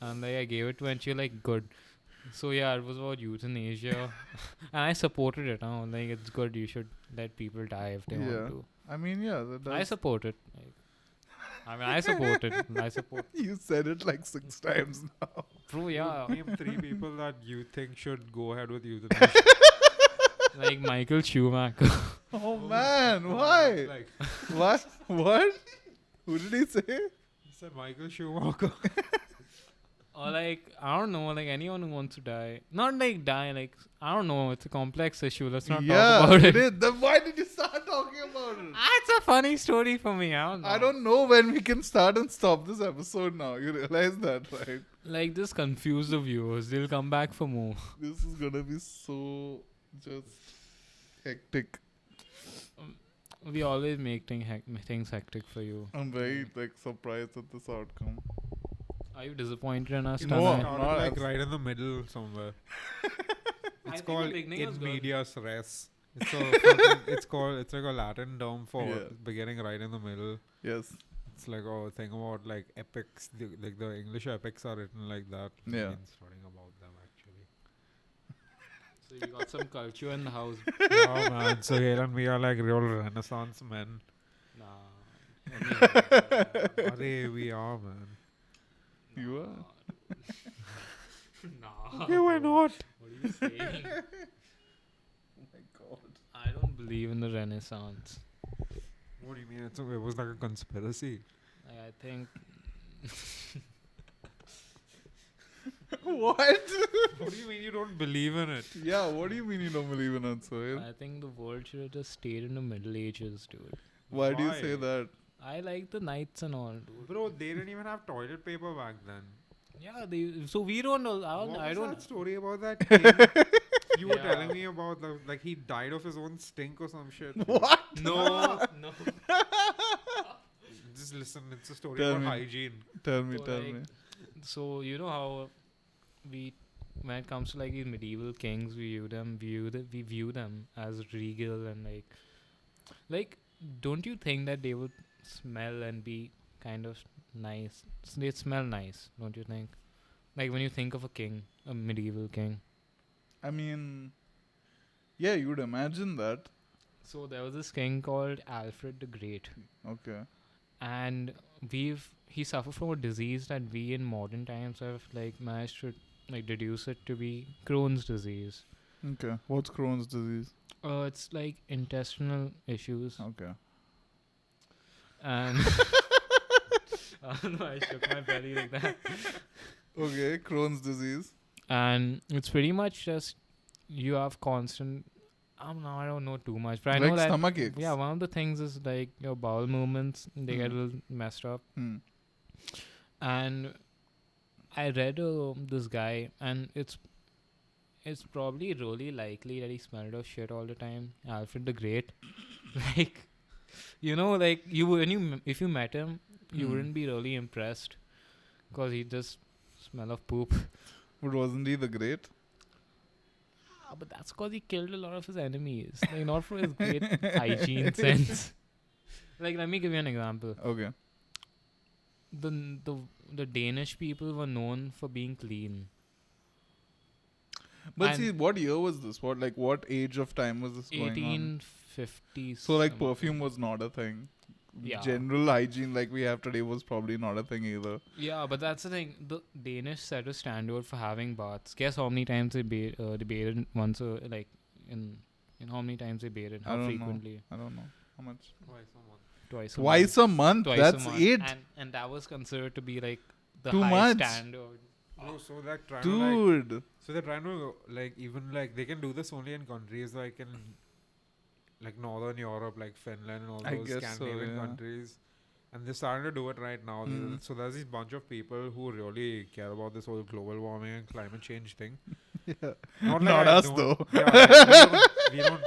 And like, I gave it to her and she was like, good. So yeah, it was about euthanasia, and I supported it. Like it's good. You should let people die if they Yeah. want to. I mean, yeah, that I does. support it. Like, I mean, I support it. I support. You said it like 6 times now. True, yeah. Name 3 people that you think should go ahead with euthanasia. Like Michael Schumacher. Oh man, why? Like, What? What? Who did he say? he said Michael Schumacher. Or like, I don't know, like anyone who wants to die. Not like die, like, I don't know. It's a complex issue. Let's not talk about it. is. Then why did you start talking about it? It's a funny story for me. I don't know. I don't know when we can start and stop this episode now. You realize that, right? Like, just confuse the viewers. They'll come back for more. This is gonna be so just hectic. We always make things hectic for you. I'm very like surprised at this outcome. Are you disappointed in us? You No, know, I'm Tanay? started not. like right in the middle somewhere. I It's think the called beginning was in good. medias res. It's it's like a Latin term for Yeah. beginning right in the middle. Yes. It's like a thing about like epics. Like the English epics are written like that. Yeah. I've been studying about them actually. So you got some culture in the house. Yeah, man. Suhail and me are like real Renaissance men. Nah. Arey, we are, man. You are. Nah. Okay, why not? What are you saying? Oh my god. I don't believe in the Renaissance. What do you mean? It was like a conspiracy. I think What? What do you mean you don't believe in it? Yeah, what do you mean you don't believe in it, Sohail? I think the world should have just stayed in the Middle Ages, dude. Why do you Why? say that? I like the knights and all, dude. Bro, they didn't even have toilet paper back then. Yeah, so we don't know. What I was don't. that story about that king? You were Yeah. telling me about like he died of his own stink or some shit. What? No, no. Just listen, it's a story Tell about me. hygiene. Tell me, So, tell like, me. So you know how when it comes to like these medieval kings, we view them as regal and like, don't you think that they would smell and be kind of nice? They smell nice, don't you think? Like when you think of a king, a medieval king. I mean, yeah, you'd imagine that. So there was this king called Alfred the Great, Okay. and he suffered from a disease that we in modern times have like managed to like deduce it to be Crohn's disease. Okay. What's Crohn's disease? It's like intestinal issues, Okay. and I don't know, I shook my belly like that. Okay, Crohn's disease. And it's pretty much just you have constant. I don't know too much, but I like know that. stomach aches. Yeah, one of the things is like your bowel movements, they get a little messed up. Hmm. And I read this guy, and it's probably really likely that he smelled of shit all the time. Alfred the Great, like, like if you met him, you Hmm. wouldn't be really impressed, because he just smell of poop. But wasn't he the great? But that's because he killed a lot of his enemies, like not for his great hygiene sense. Like, let me give you an example. Okay. The Danish people were known for being clean. But And see, what year was this? What age of time was this going on? 1850s. So like something. perfume was not a thing. Yeah. General hygiene like we have today was probably not a thing either. Yeah, but that's the thing. The Danish set a standard for having baths. Guess how many times they bathed once, like in how many times they bathed? I How don't know. frequently? I don't know. How much? Twice. Twice a month? Twice That's a month. 8. And that was considered to be like the Too high much. standard. No, so they're trying to like, Dude. so they're trying to like even like they can do this only in countries like in like Northern Europe, like Finland and all I those guess so, Scandinavian yeah. countries. And they're starting to do it right now. So there's this bunch of people who really care about this whole global warming and climate change thing. Yeah. Not, Not I us, don't- though. Yeah, we don't.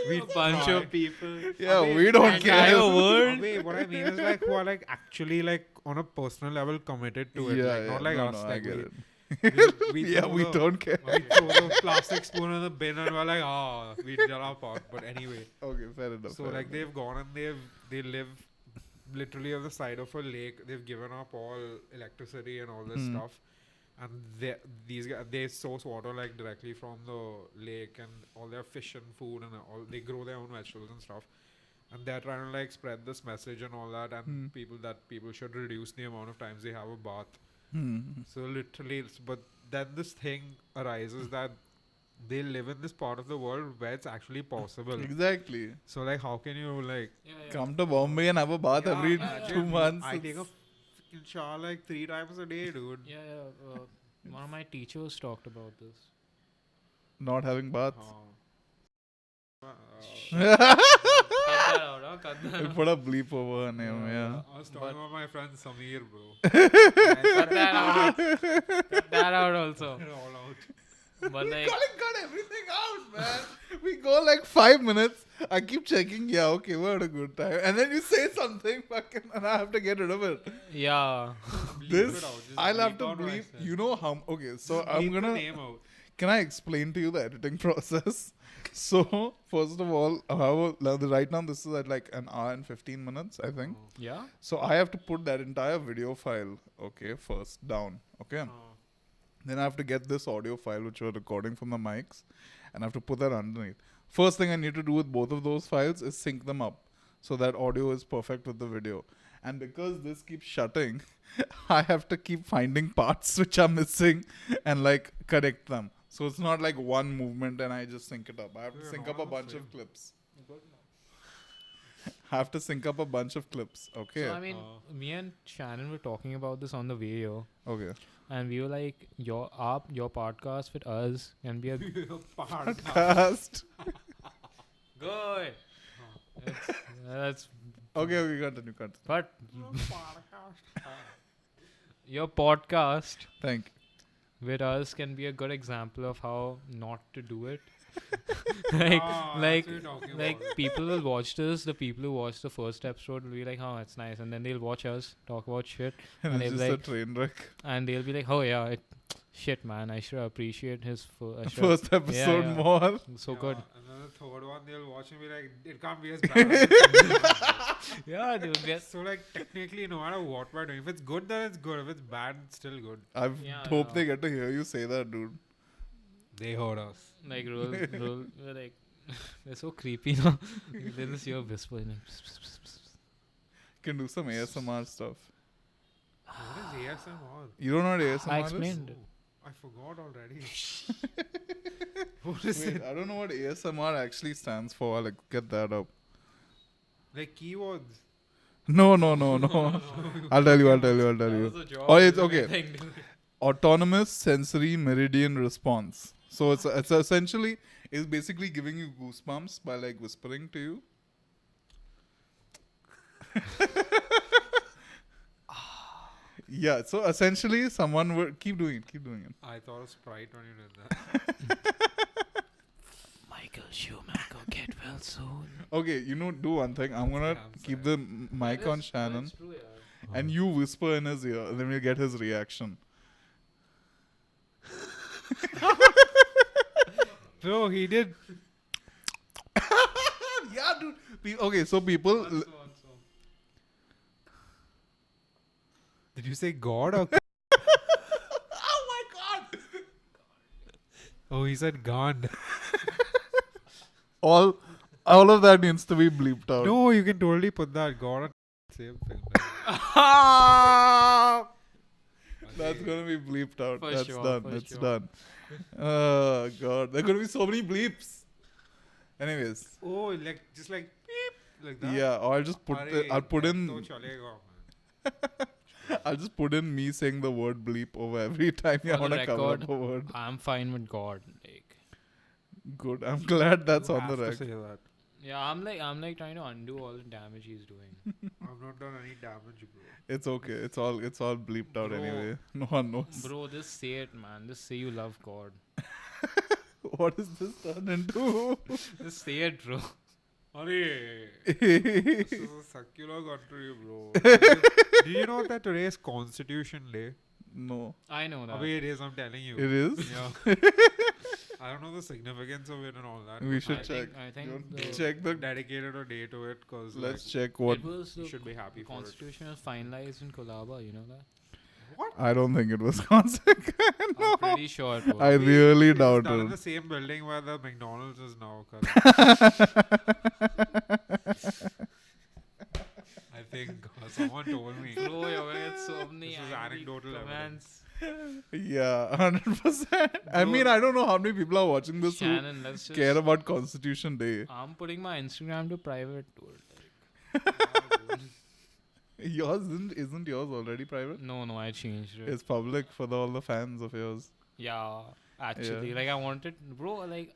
We Bunch try. of people. Yeah, Abhi, we don't entire care. world. Abhi, what I mean is like who are like actually like on a personal level committed to it. Yeah, like, not like no, us. no, I like get it. we Yeah, throw we the- don't care. we throw the plastic spoon in the bin and we're like, we did our part. But anyway, Okay, fair enough. so fair like enough. they've gone and they live literally on the side of a lake. They've given up all electricity and all this stuff. and these guys they source water like directly from the lake, and all their fish and food and all they grow their own vegetables and stuff, and they're trying to like spread this message and all that, and people should reduce the amount of times they have a bath. So literally, but then this thing arises that they live in this part of the world where it's actually possible. Exactly. So like, how can you like Come to Bombay and have a bath every imagine 2 months. I take a fucking shower like 3 times a day, dude. One of my teachers talked about this. Not having baths. Cut that out, huh? Cut that We out. put a bleep over her name, yeah. I was talking about my friend Samir, bro. Cut that out. Cut that out also. All out. But like, Cut everything out, man. We go like 5 minutes. I keep checking. Yeah, okay, we had a good time. And then you say something, fucking, and I have to get rid of it. yeah. This, it out, just I'll have bleep to out what I bleep. said. You know how? Okay, so Bleep I'm the gonna. name out. Can I explain to you the editing process? So first of all, right now this is at like an hour and 15 minutes, I think. Yeah. So I have to put that entire video file, okay, first down, okay. Then I have to get this audio file which we're recording from the mics, and I have to put that underneath. First thing I need to do with both of those files is sync them up so that audio is perfect with the video. And because this keeps shutting, I have to keep finding parts which are missing and like correct them. So it's not like one movement and I just sync it up. I have to You're sync not up a the bunch same. of clips. I have to sync up a bunch of clips. Okay. So I mean, me and Shannon were talking about this on the way here, Okay. and we were like, your podcast with us can be a Cast. good. That's Okay, continue. but your podcast Thank you. with us can be a good example of how not to do it. like people will watch this. The people who watch the first episode will be like, "Oh, it's nice," and then they'll watch us talk about shit, And And it's it's just like- a train wreck. and they'll be like, "Oh yeah, shit, man, I should appreciate his First episode yeah. more. so good." And then the third one, they'll watch and be like, it can't be as bad as the second one." Yeah, dude. So like, technically, no matter what we're doing, if it's good, then it's good. If it's bad, it's still good. I Yeah, hope no. they get to hear you say that, dude. They heard us. Like roll, we're like, they're so creepy now. They just hear whispering. Like, Can do some ASMR stuff. What is ASMR? You don't know what ASMR I is? explained it. I forgot already. What is Wait, it? I don't know what ASMR actually stands for. I'll like get that up. Like keywords. No. I'll tell you. Oh, it's okay. Autonomous sensory meridian response. So it's essentially it's basically giving you goosebumps by like whispering to you. Yeah. So essentially, someone would keep doing it. I thought of Sprite when you did that. Michael Schumacher, get well soon. Okay, do one thing. I'm gonna Yeah, I'm keep the mic on Shannon, and you whisper in his ear, and then we'll get his reaction. Bro, he did. Yeah, dude. Okay, so people. Did you say God or? Oh my god! Oh, he said God. All of that needs to be bleeped out. No, you can totally put that God on same thing. That's gonna be bleeped out. For That's sure, done. for It's sure. done. Oh god, there are gonna be so many bleeps. Anyways, Oh, like just like beep, like that. yeah. Or I'll just put. I'll put तो in. चलेगा, man. I'll just put in me saying the word bleep over every time you For the want to cover up record, a word. I'm fine with God. Like, Good. I'm glad that's You on the have to record. say that. yeah, I'm like trying to undo all the damage he's doing. I've not done any damage, bro. It's okay. It's all bleeped out Bro. anyway. No one knows. Bro, just say it, man. Just say you love God. What is this turned into? Just say it, bro. Arey, this is a secular country, bro. Do you know that today is Constitution Day? No. I know that. Abhi, it is, I'm telling you. It is? Yeah. I don't know the significance of it and all that. We but should I check. think You want the- to check the. dedicated a day to it because Let's check what. It was you the should be happy for it. Constitution was finalized in Colaba, you know that? What? I don't think it was consequent. I'm pretty sure it was. I really It was doubt done in it. the same building where the McDonald's is now. I think someone told me. Bro, you're gonna get so many This is angry anecdotal comments. Yeah, 100%. I Bro. mean, I don't know how many people are watching this who Shannon, let's just. care about Constitution Day. I'm putting my Instagram to private, dude. Yours isn't yours already private? No, I changed it. It's public for all the fans of yours. Yeah, actually, Yeah. like I wanted, bro. Like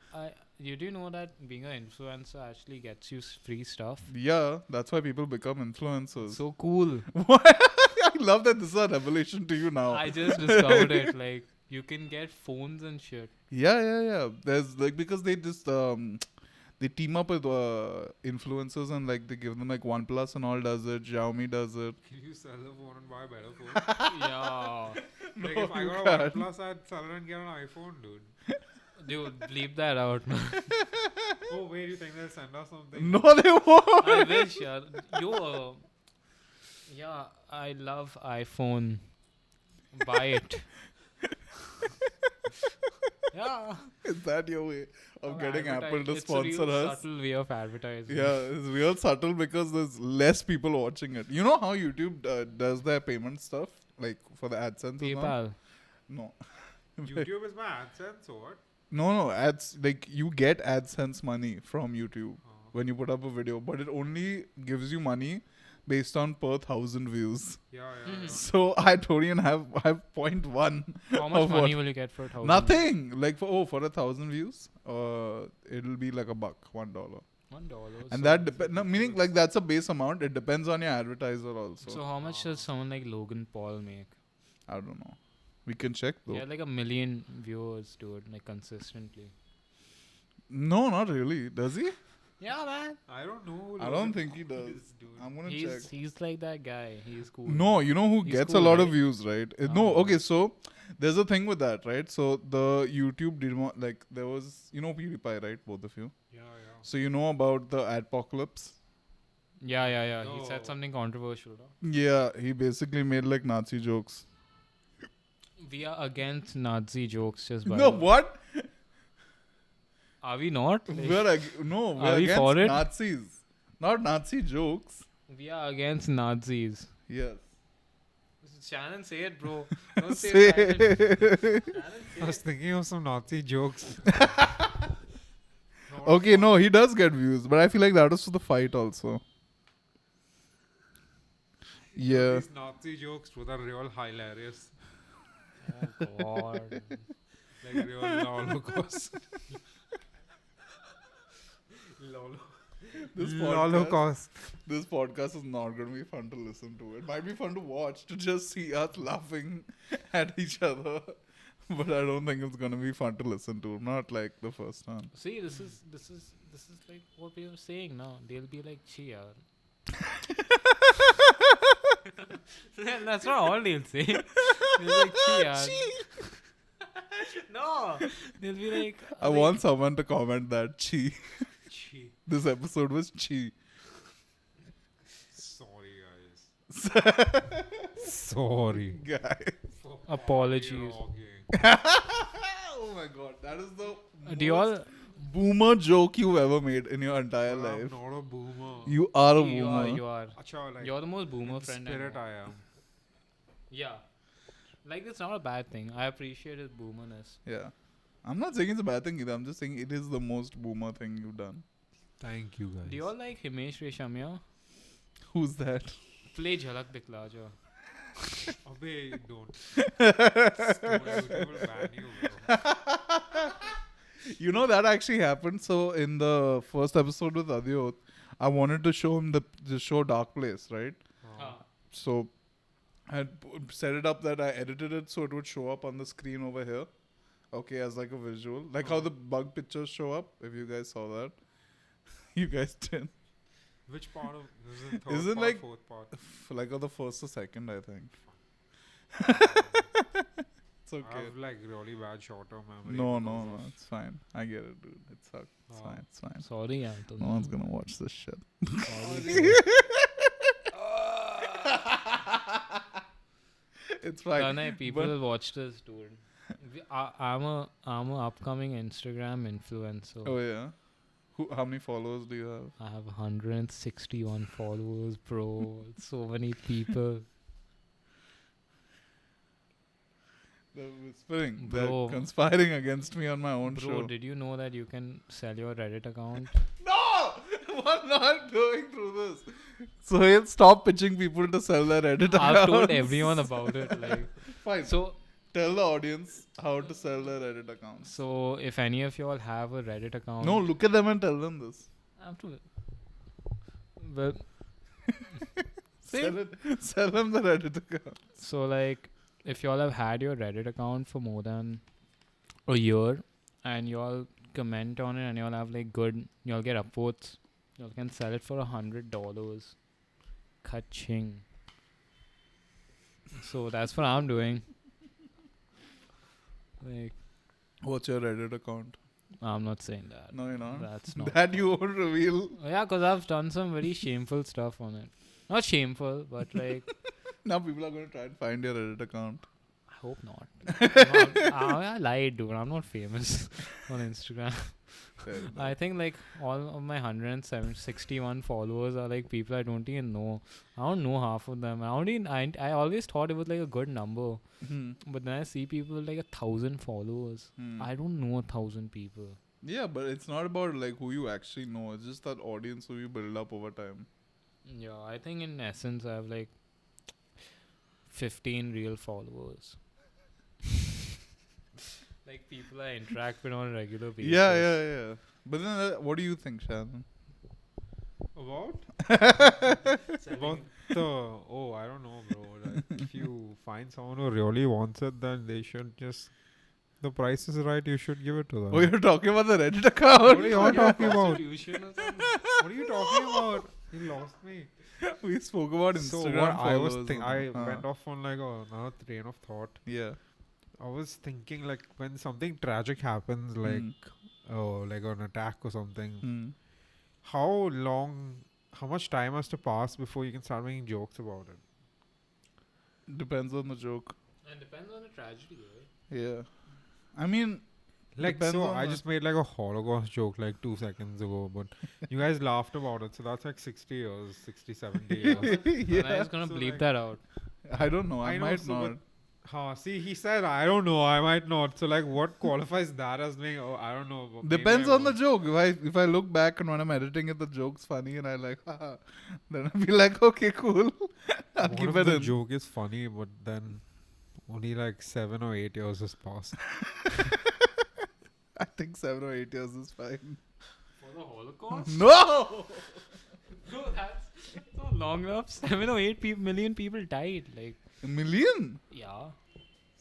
you do know that being an influencer actually gets you free stuff. Yeah, that's why people become influencers. So cool. I love that this is a revelation to you now. I just discovered it. Like you can get phones and shit. Yeah. There's like because they just they team up with influencers and like they give them like OnePlus and all does it. Xiaomi does it. Can you sell the phone and buy a better phone? Yeah, Like No, if I you got a can't. OnePlus, I'd sell it and get an iPhone, dude. dude, bleep that out, man. Oh wait, you think they'll send us something? No, they won't. I wish, yeah. Yo, yeah, I love iPhone. Buy it. Yeah. Is that your way of getting Apple to It's a sponsor real us? subtle way of advertising. Yeah, it's real subtle because there's less people watching it. You know how YouTube does their payment stuff, like for the AdSense? and all? PayPal. No. YouTube is my AdSense or what? No, ads like you get AdSense money from YouTube Oh. when you put up a video, but it only gives you money based on per 1,000 views. Yeah. So I don't even have 0.1. How much Of money what? will you get for 1,000? Nothing. Like for 1,000 views, it'll be like $1, $1. $1. And that no, meaning like that's a base amount. It depends on your advertiser also. So how much does someone like Logan Paul make? I don't know. We can check though. He had like 1 million viewers, dude, like consistently. No, not really. Does he? Yeah, man. I don't know. Who I Logan don't think he Paul does. is, dude. I'm gonna check. He's like that guy. He's cool. No, you know who He's gets cool, a lot of right? views, right? No, Oh. okay, so there's a thing with that, right? So the YouTube like there was, you know PewDiePie, right? Both of you. Yeah. So you know about the adpocalypse? Yeah. He said No. something controversial. No? Yeah, he basically made like Nazi jokes. We are against Nazi jokes, just by No, the way. what? Are we not? Like, We're Are we against for it? Nazis, not Nazi jokes. we are against Nazis. Yes. Shannon, say it, bro. Don't say Say it. I was thinking of some Nazi jokes. Okay, no, he does get views, but I feel like that was for the fight also. Yeah. These Nazi jokes were real hilarious. Oh, God. Like real Holocaust. This podcast is not going to be fun to listen to. It might be fun to watch, to just see us laughing at each other. But I don't think it's going to be fun to listen to. Not like the first one. See, this is like what we were saying now. They'll be like, "Chi yaar." That's not all they'll say. They'll be like, "Chi yaar." No, they'll be like, I want someone to comment that chi. "Chi." This episode was chi. Sorry, guys. Sorry. Guys. Apologies. Oh my god, that is the Do you all? boomer joke you've ever made in your entire I'm life. not a boomer. You are a You boomer. are. You are. Acha, like, You're the most boomer in friend. I spirit know. I am. Yeah. Like it's not a bad thing. I appreciate his boomerness. Yeah. I'm not saying it's a bad thing either. I'm just saying it is the most boomer thing you've done. Thank you, guys. Do you all like Himesh Reshamya? Who's that? Play Jhalak Dikhla Ja. Abey, don't. YouTube will ban you, bro. You know that actually happened. So in the first episode with Adyot, I wanted to show him the show Dark Place, right? So I had set it up that I edited it so it would show up on the screen over here. Okay, as like a visual. Like how the bug pictures show up, if you guys saw that. You guys did. Which part of this is the third Is it part, like- fourth part? Like on the first or second, I think. It's I okay. have like really bad short-term memory. No, because no, of- it's fine. I get it, dude. It sucks. It's Oh. fine. It's fine. Sorry, Anton. No one's gonna watch this shit. Sorry. It's fine. Tanay, people But- will watch this, dude. I'm a upcoming Instagram influencer. Oh yeah. How many followers do you have? I have 161 followers, bro. So many people. They're whispering. Bro. They're conspiring against me on my own Bro, show. did you know that you can sell your Reddit account? No! I'm not going through this. So he'll stop pitching people to sell their Reddit accounts. I've told everyone about it. Like, Fine. so Tell the audience how to sell their Reddit accounts. so if any of y'all have a Reddit account, No, look at them and tell them this. I have to. Well, Sell them the Reddit account. so like, if y'all have had your Reddit account for more than a year, and y'all comment on it, and y'all have like good, y'all get upvotes, y'all can sell it for $100. Ka-ching. So that's what I'm doing. Like, What's your Reddit account? I'm not saying that. No, you're not. That's not. That you won't reveal. Yeah, because I've done some very shameful stuff on it. Not shameful, but like, Now people are going to try and find your Reddit account. I hope not. I lied, dude. I'm not famous on Instagram. Fair enough. I think like all of my 161 followers are like people I don't even know. I don't know half of them. I always thought it was like a good number, Hmm. but then I see people with like 1,000 followers. Hmm. I don't know 1,000 people. Yeah, but it's not about like who you actually know. It's just that audience who you build up over time. Yeah, I think in essence I have like 15 real followers. Like people I interact with on a regular basis. Yeah. But then, what do you think, Shannon? About? About the I don't know, bro. Like, if you find someone who really wants it, then they should just. The price is right. You should give it to them. Oh, you're talking about the Reddit account? What are you all talking about? Prostitution or something? What are you talking about? You lost me. We spoke about So Instagram what I was followers. I and- went off on like another train of thought. Yeah. I was thinking like when something tragic happens, like like an attack or something. Hmm. How much time has to pass before you can start making jokes about it? Depends on the joke. And depends on the tragedy, right? Yeah. I mean, Like Depends so, on I the- just made like a Holocaust joke like 2 seconds ago, but you guys laughed about it. So that's like 60 years, 60, 70 years. And I yeah. was gonna So, bleep like- that out. I don't know. I I know, might so not. See, he said, I don't know, I might not. So like what qualifies that as being, I don't know. but maybe Depends I on the would. joke. If I look back and when I'm editing it, the joke's funny and I like, haha, then I'll be like, okay, cool. I'll What keep if it the in. joke is funny, but then only like 7 or 8 years has passed. I think 7 or 8 years is fine. For the Holocaust? No! Bro, that's so long enough. 7 or 8 million people died. Like, A million? yeah.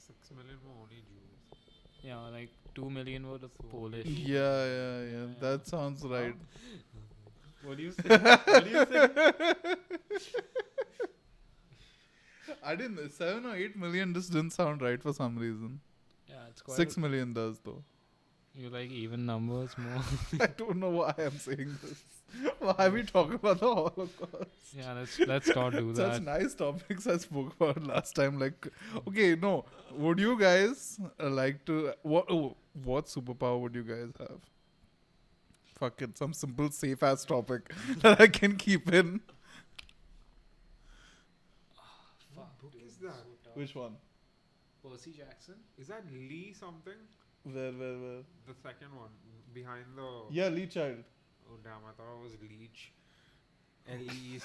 6 million were only Jews. Yeah, like 2 million were the Polish. Yeah. That sounds right. What do you say? What do you say? I didn't. 7 or 8 million just didn't sound right for some reason. Yeah, it's quite. 6 million does though. You like even numbers more? I don't know why I'm saying this. Why are we talking about the Holocaust? Yeah, let's not do Such that. nice topics I spoke about last time. Like, okay, no. Would you guys like to? What superpower would you guys have? Fuck it, some simple, safe ass topic that I can keep in. What book is that? Which one? Percy Jackson? Is that Lee something? Where? The second one, behind the... Yeah, Lee Child. Oh damn, I thought it was Leech. Leech.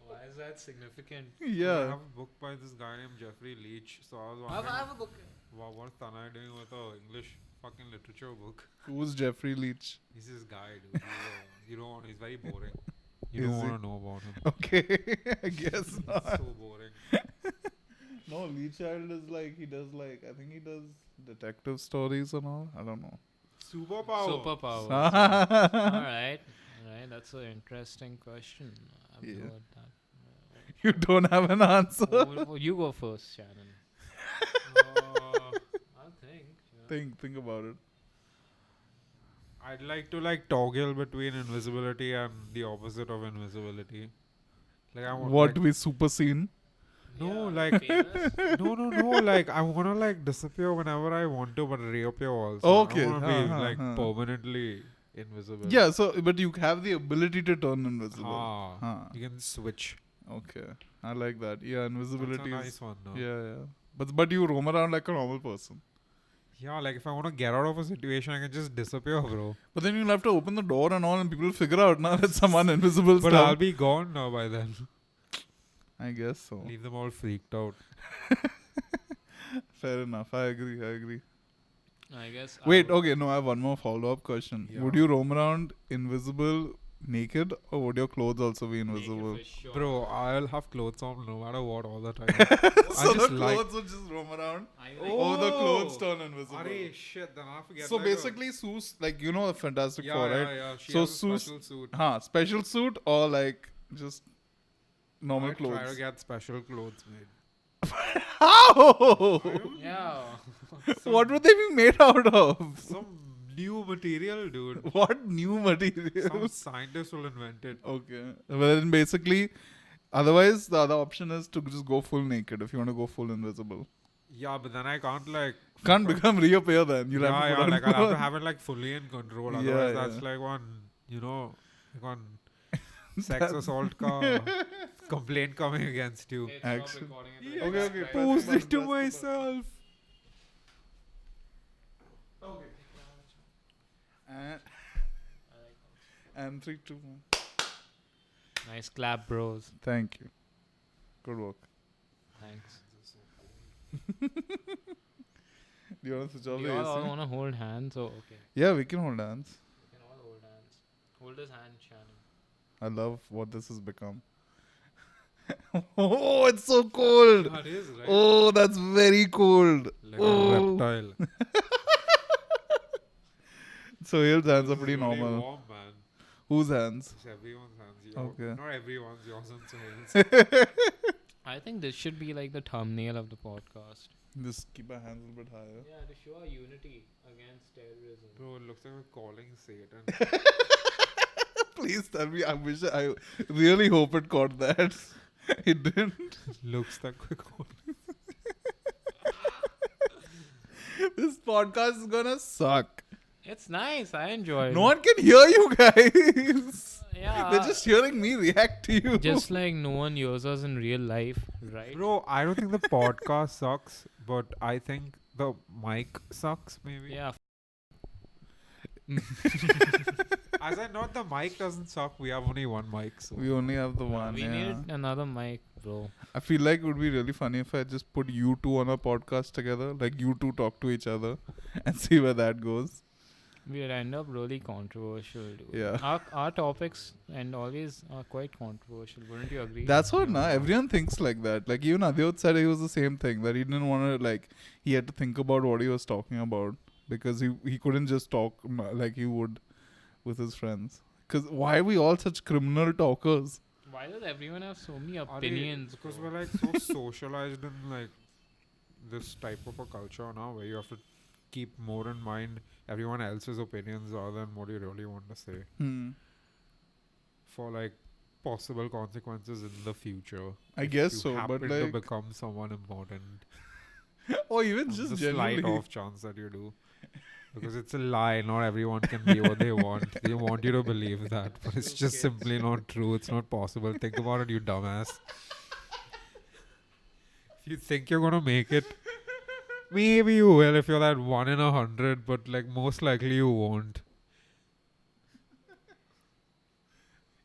Why is that significant? I Yeah. have a book by this guy named Jeffrey Leach. So I was I wondering, have a book. wow, what's Tanai doing with a English fucking literature book? Who's Jeffrey Leach? He's this guy, dude. You don't want, he's very boring. You Is don't he? want to know about him. Okay, I guess He's not. so boring. No, Lee Child is like, he does like, I think he does detective stories and all. I don't know. Superpower. Superpower. yeah. Alright. Alright, that's an interesting question. I've Yeah. heard that. You don't have an answer. You go first, Shannon. I'll think. Think about it. I'd like to like toggle between invisibility and the opposite of invisibility. Like I want What like, to be super seen? No, Yeah, like famous? no, like I wanna like disappear whenever I want to, but reappear also. Okay, I wanna be huh, like huh. permanently invisible. Yeah, so but you have the ability to turn invisible. Ah, Huh. you can switch. Okay, I like that. Yeah, That's invisibility a is. nice one, no? Yeah. But you roam around like a normal person. Yeah, like if I wanna get out of a situation, I can just disappear, bro. But then you'll have to open the door and all, and people will figure out now that someone invisible But stuff. I'll be gone now by then. I guess so. Leave them all freaked out. Fair enough. I agree. I guess. Wait, okay, no, I have one more follow-up question. Yeah. Would you roam around invisible naked, or would your clothes also be Naked invisible? for sure. Bro, I'll have clothes on no matter what all the time. So just the like- clothes would just roam around? I Oh, the clothes Oh! turn invisible. Arey, shit, then I have to get So like basically, Sue's, like, you know the Fantastic yeah, Four, right? yeah. She So has a Sue's- special suit. Special suit or like just normal I clothes? try to get special clothes made. How? Yeah. What would they be made out of? Some new material, dude. What new Some material? scientist will invent it. Okay. Well, then basically, otherwise, the other option is to just go full naked if you want to go full invisible. Yeah, but then I can't like. Can't become reappear then. You'll have to put on like I'll have to clothes. have it like fully in control. Yeah, Otherwise, yeah. that's like one sex assault ka complaint coming against you. Hey, stop Action. recording it. Yeah, okay, okay. Right. Post Press it to the button. myself. And 3, 2, 1. Nice clap, bros. Thank you. Good work. Thanks. Do you want to switch off We the all AC? want to hold hands, so okay. Yeah, we can hold hands. We can all hold hands. Hold his hand, Shannon. I love what this has become. Oh, it's so cold. That is right. Oh, that's very cold. Like Oh. a reptile. So Suhail's hands are This is pretty really normal. warm, man. Whose hands? It's everyone's hands. Okay. Not everyone's. Yours and Suhail's. I think this should be like the thumbnail of the podcast. Just keep our hands a little bit higher. Yeah, to show our unity against terrorism. Bro, it looks like we're calling Satan. Please tell me. I really hope it caught that. It didn't. Looks like we're calling. This podcast is gonna suck. It's nice. I enjoy it. No one can hear you guys. Yeah. They're just hearing me react to you. Just like no one hears us in real life, right? Bro, I don't think the podcast sucks, but I think the mic sucks, maybe. Yeah. As I not the mic doesn't suck, we have only one mic, so. We only have the one. We yeah. need another mic, bro. I feel like it would be really funny if I just put you two on a podcast together. Like you two talk to each other and see where that goes. We'd end up really controversial, dude. Yeah. Our topics and always are quite controversial. Wouldn't you agree? That's what Yeah. now everyone thinks like that. Like even Adyot said he was the same thing, that he didn't want to, like, he had to think about what he was talking about because he couldn't just talk like he would with his friends. Because why are we all such criminal talkers? Why does everyone have so many Are they- opinions? Because bro? we're like so socialized in like this type of a culture now where you have to keep more in mind everyone else's opinions other than what you really want to say for like possible consequences in the future. I if guess you so, but happen to like, become someone important. or even On just the slight generally. off chance that you do. Because it's a lie. Not everyone can be what they want. They want you to believe that. But it's just simply not true. It's not possible. Think about it, you dumbass. If you think you're going to make it, maybe you will if you're that 1 in 100. But like most likely you won't.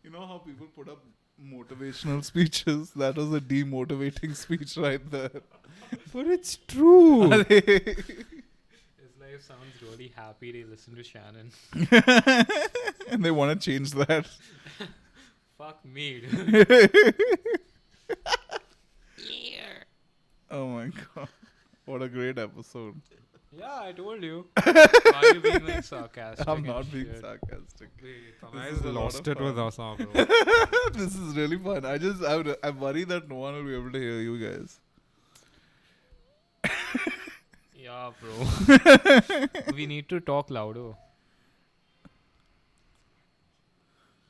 You know how people put up motivational speeches? That was a demotivating speech right there. But it's true. His life sounds really happy to listen to Shannon. And they want to change that. Fuck me, dude. Yeah. Oh my god. What a great episode. Yeah, I told you. Why are you being like sarcastic? I'm and not being shit? sarcastic. Wait, is a lot lost of it with fun. us, bro. This is really fun. I'm worried that no one will be able to hear you guys. Yeah, bro. We need to talk louder.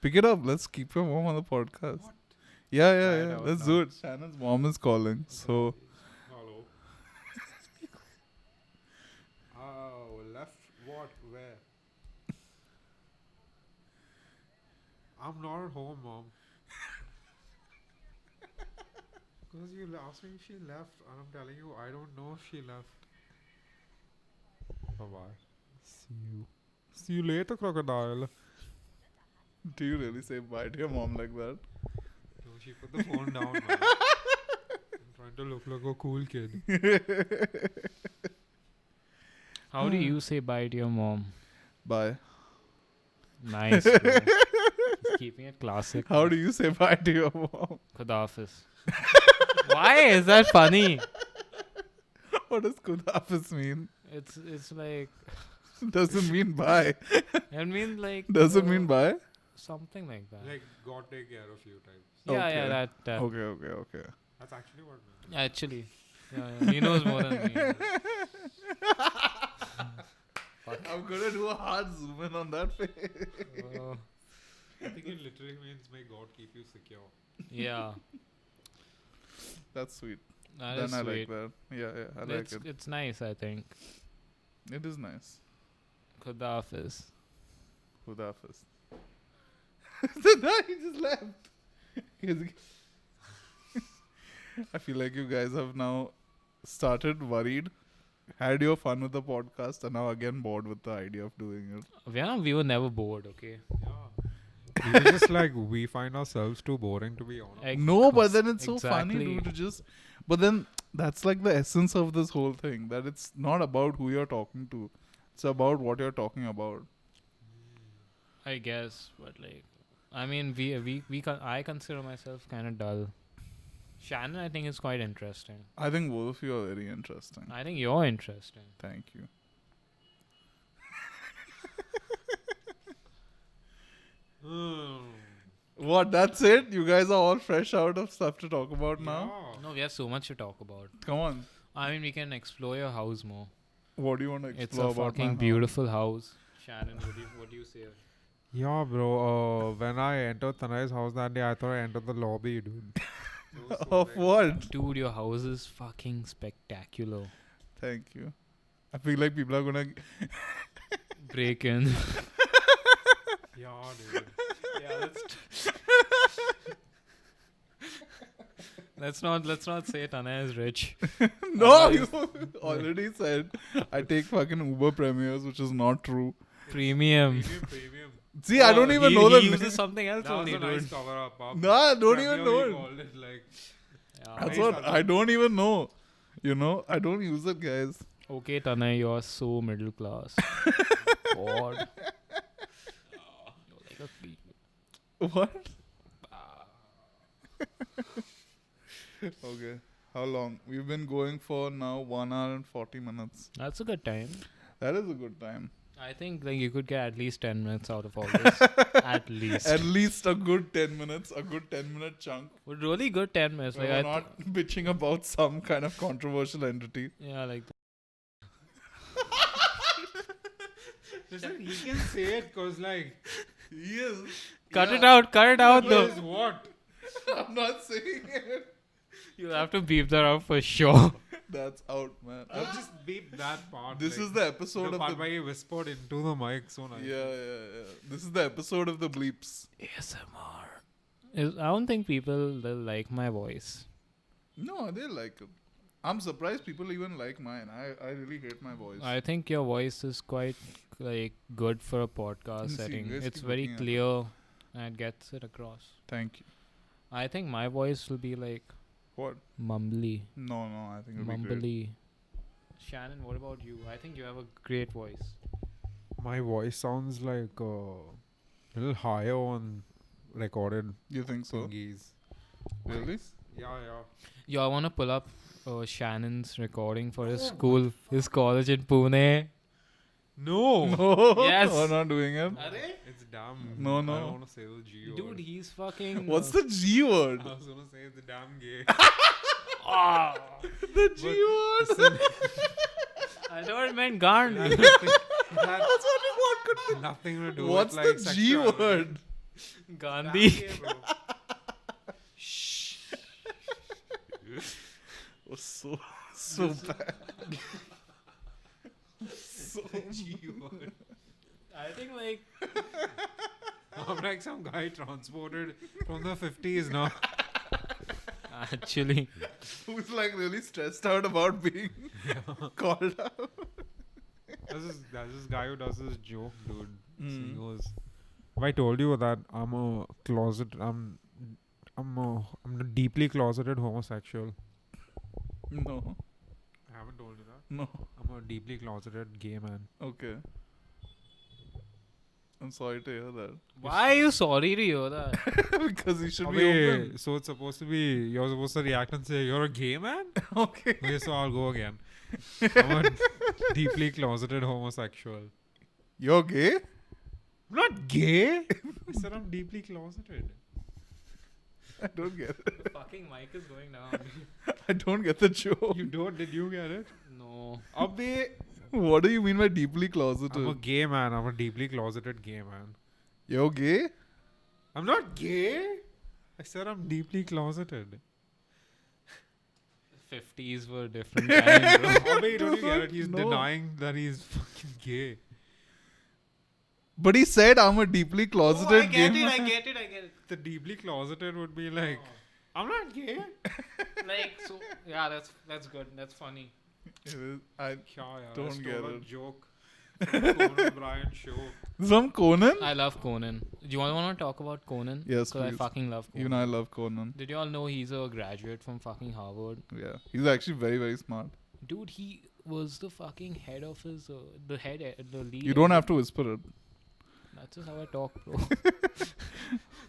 Pick it up. Let's keep your mom on the podcast. Yeah, Try yeah, it yeah. out Let's now. do it. Shannon's mom is calling. So, Hello. Oh, left what? Where? I'm not at home, Mom. Because you asked me if she left, and I'm telling you, I don't know if she left. Bye bye. See you. See you later, crocodile. do you really say bye to your mom like that? No, she put the phone down, man. I'm trying to look like a cool kid. How do you say bye to your mom? Bye. Nice, bro. Just keeping it classic. How do you say bye to your mom? Khudafis. Why is that funny? What does Kudafis mean? It's like Doesn't mean bye. it means like Does it mean bye? something like that. Like, God take care of you type. yeah, okay. yeah, that. Okay. That's actually what it means. Actually, yeah, he knows more than me. I'm gonna do a hard zoom in on that face. Oh, I think it literally means may God keep you secure. yeah, That's sweet. that Then is I sweet. like that. Yeah, I like it. It's nice, I think. It is nice. Khudafis. Kudafis. No, he just left. I feel like you guys have now started worried, had your fun with the podcast, and now again bored with the idea of doing it. Yeah, we were never bored, okay? Yeah. We were just like, we find ourselves too boring to be honest. No, but then it's so funny, Exactly. dude, to just. But then that's like the essence of this whole thing. That it's not about who you're talking to, it's about what you're talking about. I guess, but like, I mean, I consider myself kind of dull. Shannon, I think, is quite interesting. I think both of you are very interesting. I think you're interesting. Thank you. What? That's it? You guys are all fresh out of stuff to talk about now? No, we have so much to talk about. Come on. I mean, we can explore your house more. What do you want to It's explore a about my fucking house? beautiful house. Shannon, what do you say? Yeah, bro. When I entered Tanai's house that day, I thought I entered the lobby, dude. Of what? Dude, your house is fucking spectacular. Thank you. I feel like people are gonna. Break in. Yeah, dude. Yeah, let's not say Tana is rich. No, you already said I take fucking Uber Premiers, which is not true. Premium. Premium. See, I don't even know he the uses name. something else That was only, a nice dude. cover up. No, I don't even know it. Called it like, Yeah. That's Nice what other- I don't even know. You know, I don't use it, guys. Okay, Tanay, you're so middle class. God. You're like a freak. What? Okay. How long? We've been going for now 1 hour and 40 minutes. That's a good time. That is a good time. I think like you could get at least 10 minutes out of all this. At least. At least a good 10 minutes, a good 10-minute chunk. But really good 10 minutes. Where Like we're I not bitching about some kind of controversial entity. yeah, like listen, he can say it because like, Yes. cut it out he though. is what? I'm not saying it. You'll have to beep that out for sure. That's out, man. I'll just beep that part. This like, is the episode the of part the. where he whispered into the mic so nice. Yeah. This is the episode of the bleeps. ASMR. I don't think people will like my voice. No, they like it. I'm surprised people even like mine. I really hate my voice. I think your voice is quite like good for a podcast See, setting. guys It's keep very looking at clear and gets it across. Thank you. I think my voice will be like What? mumbly, No, I think it'll be great. mumbly. Shannon, what about you? I think you have a great voice. My voice sounds like a little higher on recorded You think so? thingies. Really? Yeah. Yo, I want to pull up Shannon's recording for his school, his college in Pune. No. No. Yes. We're not doing it. It's damn. No. I don't want to say the G word. Dude, he's fucking. What's the G word? I was gonna say the damn gay. The G word. I thought it meant Garn. That's That's what could be. nothing to do What's with like the G sexuality. word? Gandhi. Damn gay, bro. Shh. So bad. So I think like I'm like some guy transported from the 50s now. actually who's like really stressed out about being called out. There's this guy who does this joke, dude. So he Mm. goes, "Have I told you that I'm a deeply closeted homosexual?" No. I haven't told you that. No. I'm a deeply closeted gay man. Okay. I'm sorry to hear that. why are you sorry to hear that? Because you should be Okay, open. so it's supposed to be you're supposed to react and say you're a gay man. Okay. Okay, so I'll go again. I'm a deeply closeted homosexual. You're gay? I'm not gay. I said I'm deeply closeted. I don't get it. The fucking mic is going down. I don't get the joke. You don't? Did you get it? No. Abbe, What do you mean by deeply closeted? I'm a gay man. I'm a deeply closeted gay man. You're gay? I'm not gay. I said I'm deeply closeted. 50s were different times, bro. Abbe, don't you get it? He's No. denying that he's fucking gay. But he said I'm a deeply closeted gay man. I get it. The deeply closeted would be like, I'm not gay. Like, so, yeah, that's good. That's funny. It is- I Yeah, Don't I get stole a it. joke from the Conan O'Brien show. Some Conan? I love Conan. Do you want to talk about Conan? Yes, Because I please. fucking love Conan. Even I love Conan. Did you all know he's a graduate from fucking Harvard? Yeah. He's actually very, very smart. Dude, he was the fucking head of his, the lead. You don't have to whisper it. That's just how I talk, bro.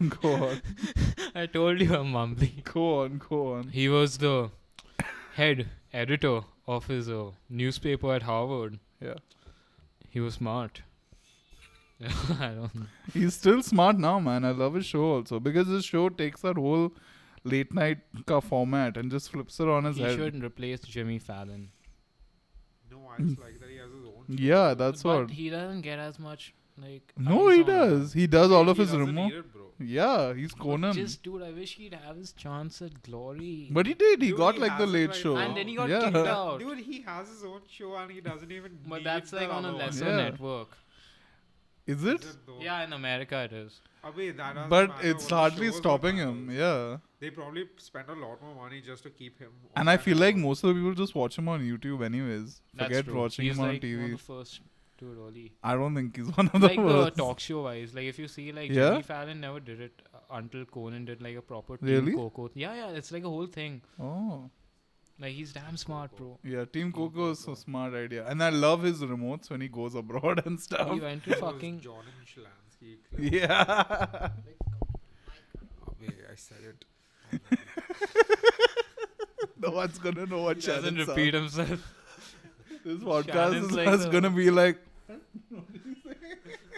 Go on. I told you I'm mumbling. Go on. He was the head editor of his newspaper at Harvard. Yeah. He was smart. I don't know. He's still smart now, man. I love his show also. Because his show takes that whole late night ka format and just flips it on his He head. should replace Jimmy Fallon. No, I just like that he has his own show. Yeah, that's but what. he doesn't get as much, like... No, eyes he on does. He does all of He his doesn't remote. need it, bro. Yeah, he's Conan. Just, dude, I wish he'd have his chance at glory. But he did. He Dude, got he like the has it late right show. now. And then he got Yeah. kicked out. Dude, he has his own show and he doesn't even But need that's the like on a other one. lesser Yeah. network. Is it? Is it though? Yeah, in America it is. Abhi, that doesn't But matter it's what the hardly shows stopping that him. matters. Yeah. They probably spend a lot more money just to keep him. on And I that feel like network. most of the people just watch him on YouTube anyways. That's Forget true. watching He's him on like one of TV. the first to really... I don't think he's one of the like the worst. talk show wise. Like if you see like Yeah? Jimmy Fallon never did it until Conan did like a proper Team Really? Coco. Yeah, it's like a whole thing. Oh. Like he's damn smart, bro. Yeah, Team Coco is a smart idea. And I love his remotes when he goes abroad and stuff. He went to That was fucking... Jordan Schlansky clip. Yeah. Abhi, I said it. No one's gonna know what He doesn't Shannon repeat himself. This podcast Shannon's is like just the- gonna be like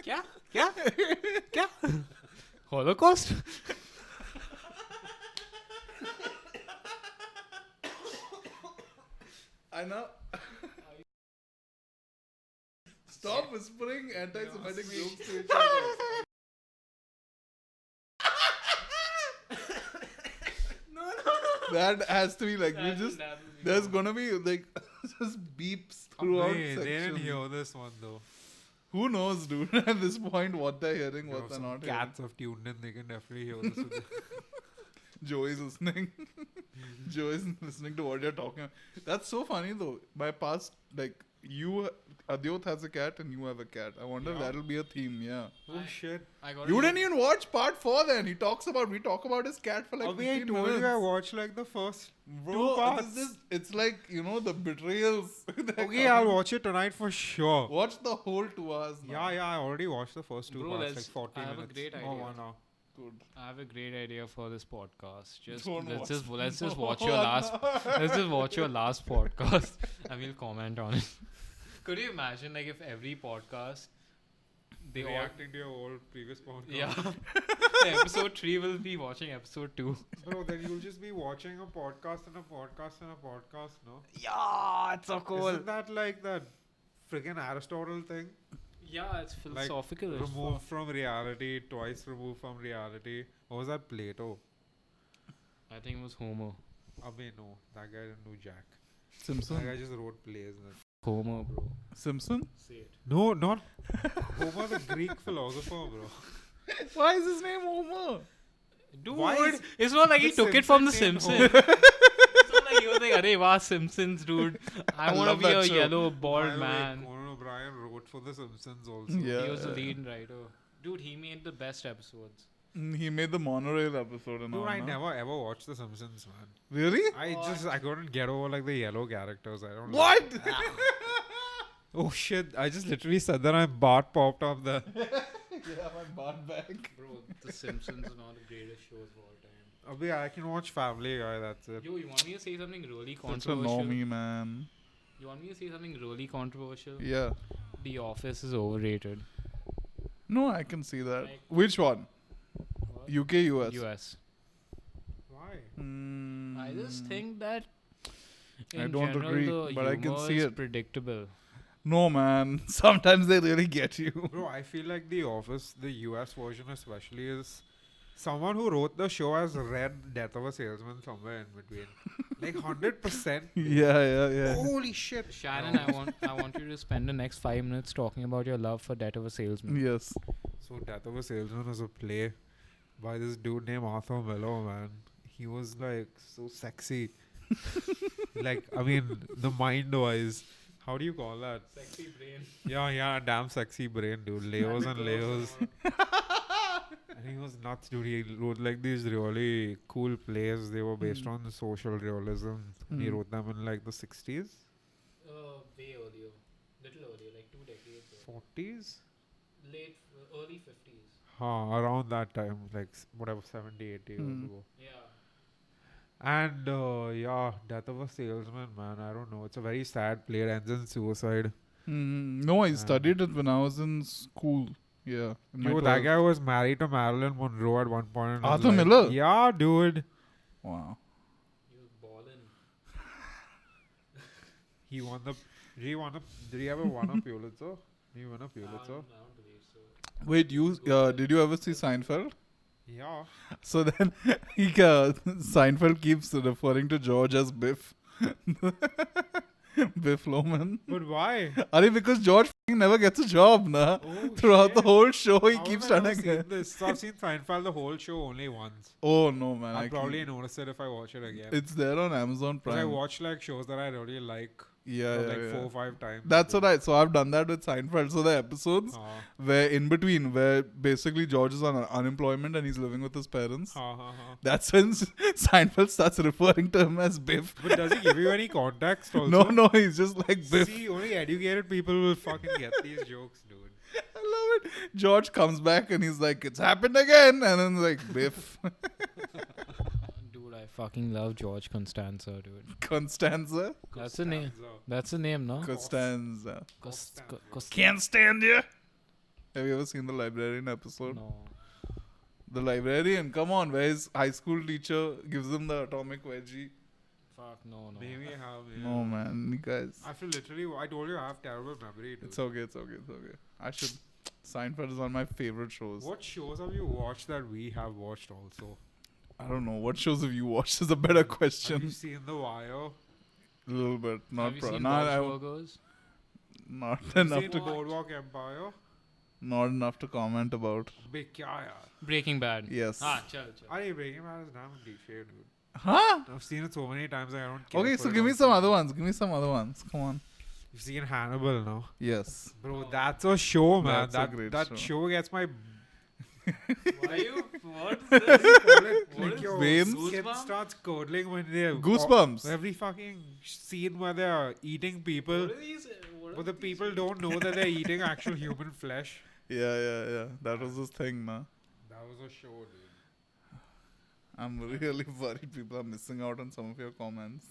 Kya? Holocaust? I know. Stop whispering anti-Semitic jokes to each other. That has to be like we just. There's gonna be like just beeps throughout Abhi, they didn't sections. hear this one though. Who knows, dude? At this point, what they're hearing, You know, what they're some not hearing. cats have tuned in. They can definitely hear this. Joey's listening. Joey's listening to what you're talking about. That's so funny though. My past, like, you, Adyot has a cat and you have a cat. I wonder if Yeah. that'll be a theme, yeah. Oh shit! I got You didn't even watch part 4 then. We talk about his cat for like Abhi, I 15 told minutes. you I watched like the first Bro, two parts. it's like, you know, the betrayals. that Okay, come. I'll watch it tonight for sure. Watch the whole 2 hours now. Yeah, I already watched the first two Bro, parts, like let's- 40 I have a minutes. great Oh, idea. 1 hour. Good. I have a great idea for this podcast. Just Don't let's watch just let's just No, watch your last let's just watch your last podcast and we'll comment on it. Could you imagine like if every podcast they all Reacting to your old previous podcast. yeah episode 3 will be watching episode 2. Bro, then you'll just be watching a podcast and a podcast and a podcast, no? Yeah, it's so Isn't that like that friggin' Aristotle thing? Yeah, it's philosophical. as Removed from reality, twice removed from reality. What was that, Plato? fuck. I think it was Homer. Abhi, no. That guy didn't do jack. Simpson. Like I just wrote plays. Homer, bro. Simpson? Say it. No, not Homer, the Greek philosopher, bro. Why is his name Homer? Dude, Why is it's not like the he took it from The Simpsons Simpsons. named It's not like he was like, "Arey, wow, Simpsons, dude. I I want to love be that a show. yellow By bald the way, man." Conan O'Brien wrote for The Simpsons also. Yeah. He was the lead writer. Dude, he made the best episodes. He made the monorail episode and Dude, all. I no? never ever watched The Simpsons, man. Really? I couldn't get over like the yellow characters. I don't. What? Oh shit! I just literally said that my Bart popped up there. Yeah, my butt back. Bro, The Simpsons are not the greatest shows of all time. Abhi, I can watch Family Guy. That's it. Yo, you want me to say something really Such a controversial? normie, man. You want me to say something really controversial? Yeah. The Office is overrated. No, I can see that. Like- Which one? What? UK, US? US. Why? I just think that in I don't general, agree, the but I can humor see is it. predictable. No, man. Sometimes they really get you. Bro, I feel like The Office, the US version especially, is someone who wrote the show has read Death of a Salesman somewhere in between. Like 100%. Yeah. Holy shit. Shannon, I want you to spend the next 5 minutes talking about your love for Death of a Salesman. Yes. So Death of a Salesman is a play by this dude named Arthur Miller, man. He was like so sexy. Like, I mean, the mind-wise. How do you call that? Sexy brain. Yeah, damn sexy brain, dude. Layers and layers. And he was nuts, dude. He wrote like these really cool plays. They were based on social realism. And he wrote them in like the 60s? Way earlier. Little earlier, like 2 decades ago. 40s? Late, early 50s. Around that time. Like whatever, 70, 80 years ago. Yeah. And yeah, Death of a Salesman, man. I don't know. It's a very sad play. It ends in suicide. No, I studied it when I was in school. Yeah. in my Yo, that 12th. guy was married to Marilyn Monroe at one point. in his Arthur life. Miller? Yeah, dude. Wow. He was ballin'. He won the. Did he ever won a Pulitzer? Did he win a Pulitzer? I don't believe so. Wait, did you ever see Seinfeld? Yeah. So then Seinfeld keeps referring to George as Biff. Biff Loman. But why? Because George never gets a job, na. Oh, Throughout the shit. whole show, he How keeps have I trying never to seen this? So I've seen Seinfeld the whole show only once. Oh no, man! I'll probably notice it if I watch it again. It's there on Amazon Because I Prime. watch like shows that I really like. Yeah, like yeah. 4 or 5 times. That's what So I've done that with Seinfeld. So the episodes where in between, where basically George is on unemployment and he's living with his parents. That's when Seinfeld starts referring to him as Biff. But does he give you any context also? No, he's just like Biff. See, only educated people will fucking get these jokes, dude. I love it. George comes back and he's like, "It's happened again," and then like Biff. Dude, I fucking love George Constanza, dude. Constanza. That's the name. That's the name, no? Costanza. Costanza. Can't stand you. Have you ever seen the librarian episode? No. The librarian, come on, where his high school teacher gives him the atomic wedgie. Fuck, no. Maybe I have. Yeah. No, man, you guys. I feel literally. I told you I have terrible memory, dude. It's okay. I should. Seinfeld is one of my favorite shows. What shows have you watched that we have watched also? I don't know. What shows have you watched is a better Have question. you seen The Wire? A little bit. Not Have you seen not, Bob's Burgers? not Have you enough seen to Boardwalk Empire? not enough to comment about. Big kya yaar? Breaking Bad. Yes. Chal. Are Breaking Bad is damn cliche, dude. Huh? I've seen it so many times I don't care. Okay, for so it give me also. some other ones. Come on. You've seen Hannibal, no? Yes. Bro, that's a show, man. That's a great that show. show gets my Why you? What is this? like your Veins? skin Goosebumps? starts curdling when they're Goosebumps. Every fucking scene where they're eating people, but the people don't know that they're eating actual human flesh. Yeah. That was his thing, nah. That was a show, dude. I'm really worried people are missing out on some of your comments.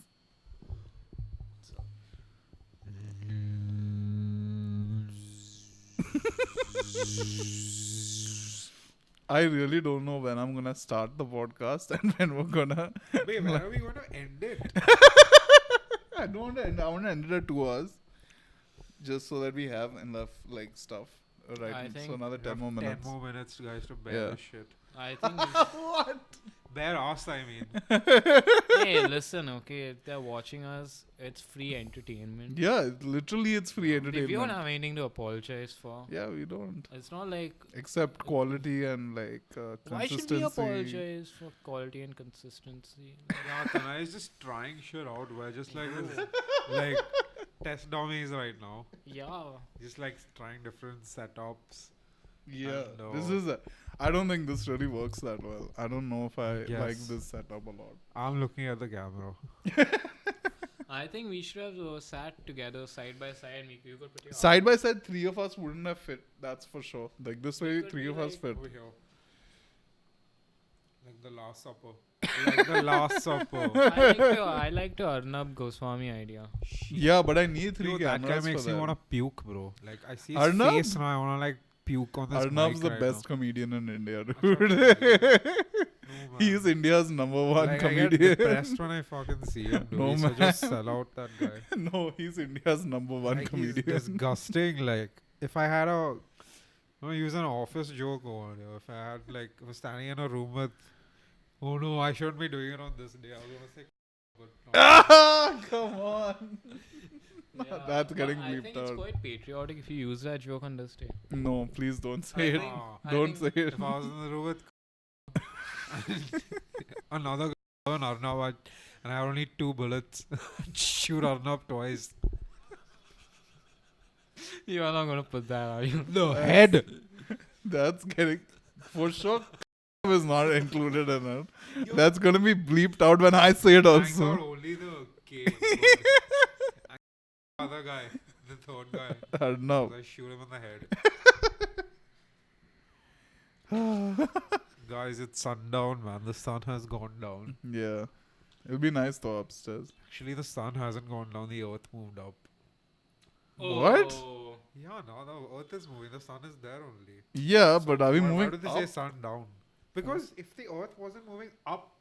I really don't know when I'm gonna start the podcast and when we're gonna. Wait, when are we going to end it? I don't want to end. I want to end it at 2 hours, just so that we have enough like stuff. Right. I So think another We 10 have more minutes. 10 more minutes, guys, to bear Yeah. this shit. I think. What? Bare ass, I mean. Hey, listen, okay, if they're watching us, it's free entertainment. Yeah, literally it's free We don't entertainment. have anything to apologize for. Yeah, we don't. It's not like Except quality and like why should consistency. we apologize for quality and consistency? Yeah, Tanai is just trying shit out. We're just like, like test dummies right now. Yeah. Just like trying different setups. Yeah, And, this is. I don't think this really works that well. I don't know if I like Yes. this setup a lot. I'm looking at the camera. I think we should have sat together side by side and you could put your Side by side, three of us wouldn't have fit. That's for sure. Like this way, could three be of us like fit. Over here. Like the Last Supper. Like the Last Supper. I like the Arnab Goswami idea. Yeah, but I need three Yo, that cameras guy makes for me that. want to puke, bro. Like I see his Arnab? face now, I want to like puke on this Arnab's mic the right best now. comedian in India, Achha, dude. No, He is man. India's number one Like, I get comedian. depressed when I fucking see him, dude. No, He's such a man. sellout, that guy. No, he's India's number one Like, comedian. he's disgusting. Like, if I had a... No, use an office joke over here. If I had, like, I was standing in a room with... Oh no, I shouldn't be doing it on this day. I was going to say... But no. Ah, come on. Yeah, That's but getting I think bleeped it's out. quite patriotic if you use that joke on this day. No, please don't I say it. think- Ah, Don't say it. if I was in the room with... another guy, an Arnab, and I had only 2 bullets, shoot Arnab twice. You are not going to put that, are you? The head! That's getting... For sure, is not included in it. That's gonna be bleeped out when I say it Thank God also. only the K. And other guy, the third guy. Arnab. I shoot him in the head. Guys, it's sundown, man. The sun has gone down. Yeah. It'll be nice though upstairs. Actually, the sun hasn't gone down. The earth moved up. What? Oh. Yeah, no, the earth is moving. The sun is there only. Yeah, but are we Why moving do they up? say sun down? Because if the earth wasn't moving up,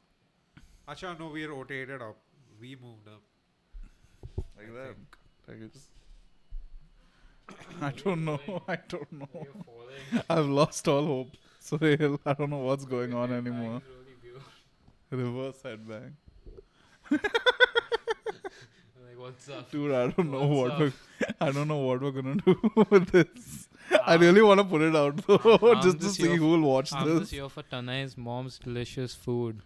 Acha, no, we rotated up. We moved up. Like I that. think. Like it's... I don't know. I don't know. You're falling. I've lost all hope. Suhail, I don't know what's going on Your anymore. back is really beautiful. Reverse headbang. Like, what's up? Dude, I don't know What's what we're, I don't know what we're gonna do with this. I Um, really want to put it out though, I'm just to just see here who will watch I'm this. just here for Tanai's mom's delicious food.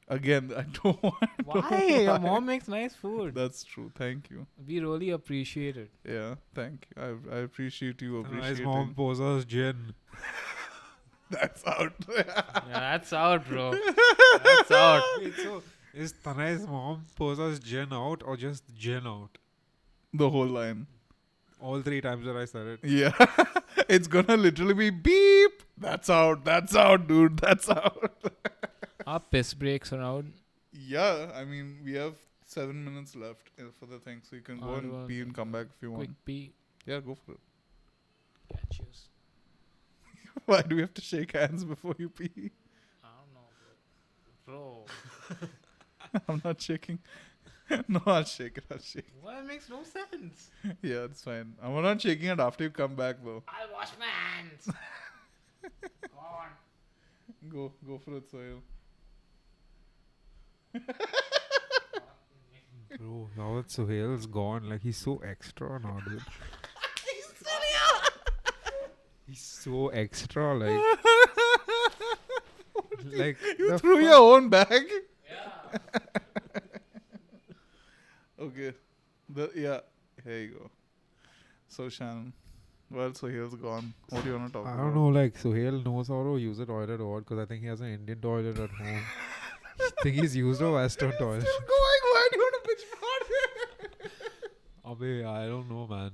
Again, I don't want. Why? Your mom makes nice food. That's true. Thank you. We really appreciate it. Yeah, thank you. I appreciate you His appreciating. mom poses gin. That's out. Yeah, that's out, bro. That's out. Wait, so is Tanai's mom poses gin out or just gin out? The whole line. All 3 times that I said it. Yeah, it's gonna literally be beep. That's out. That's out, dude. That's out. Our piss breaks are out. Yeah, I mean we have 7 minutes left for the thing, so you can go I'll and go pee and come back if you want. Quick pee. Yeah, go for it. Catches. Why do we have to shake hands before you pee? I don't know, bro. I'm not shaking. No, I'll shake it. I'll shake. Well, it makes no sense. Yeah, it's fine. I'm not shaking it after you come back though. I'll wash my hands. Come on. Go for it, Sohail. Bro, now that Suhail's gone, like he's so extra now, dude. He's so extra, like. Like You the threw fuck- your own bag. Yeah. Okay. Here you go. So Shannon, well, Sohail's gone. What do you want to talk I about? don't know, like Suhail knows how to use a toilet or what, because I think he has an Indian toilet at home. I think he's used a Western toilet. Still going. Why do you want to bitch about it? Abhi, I don't know, man.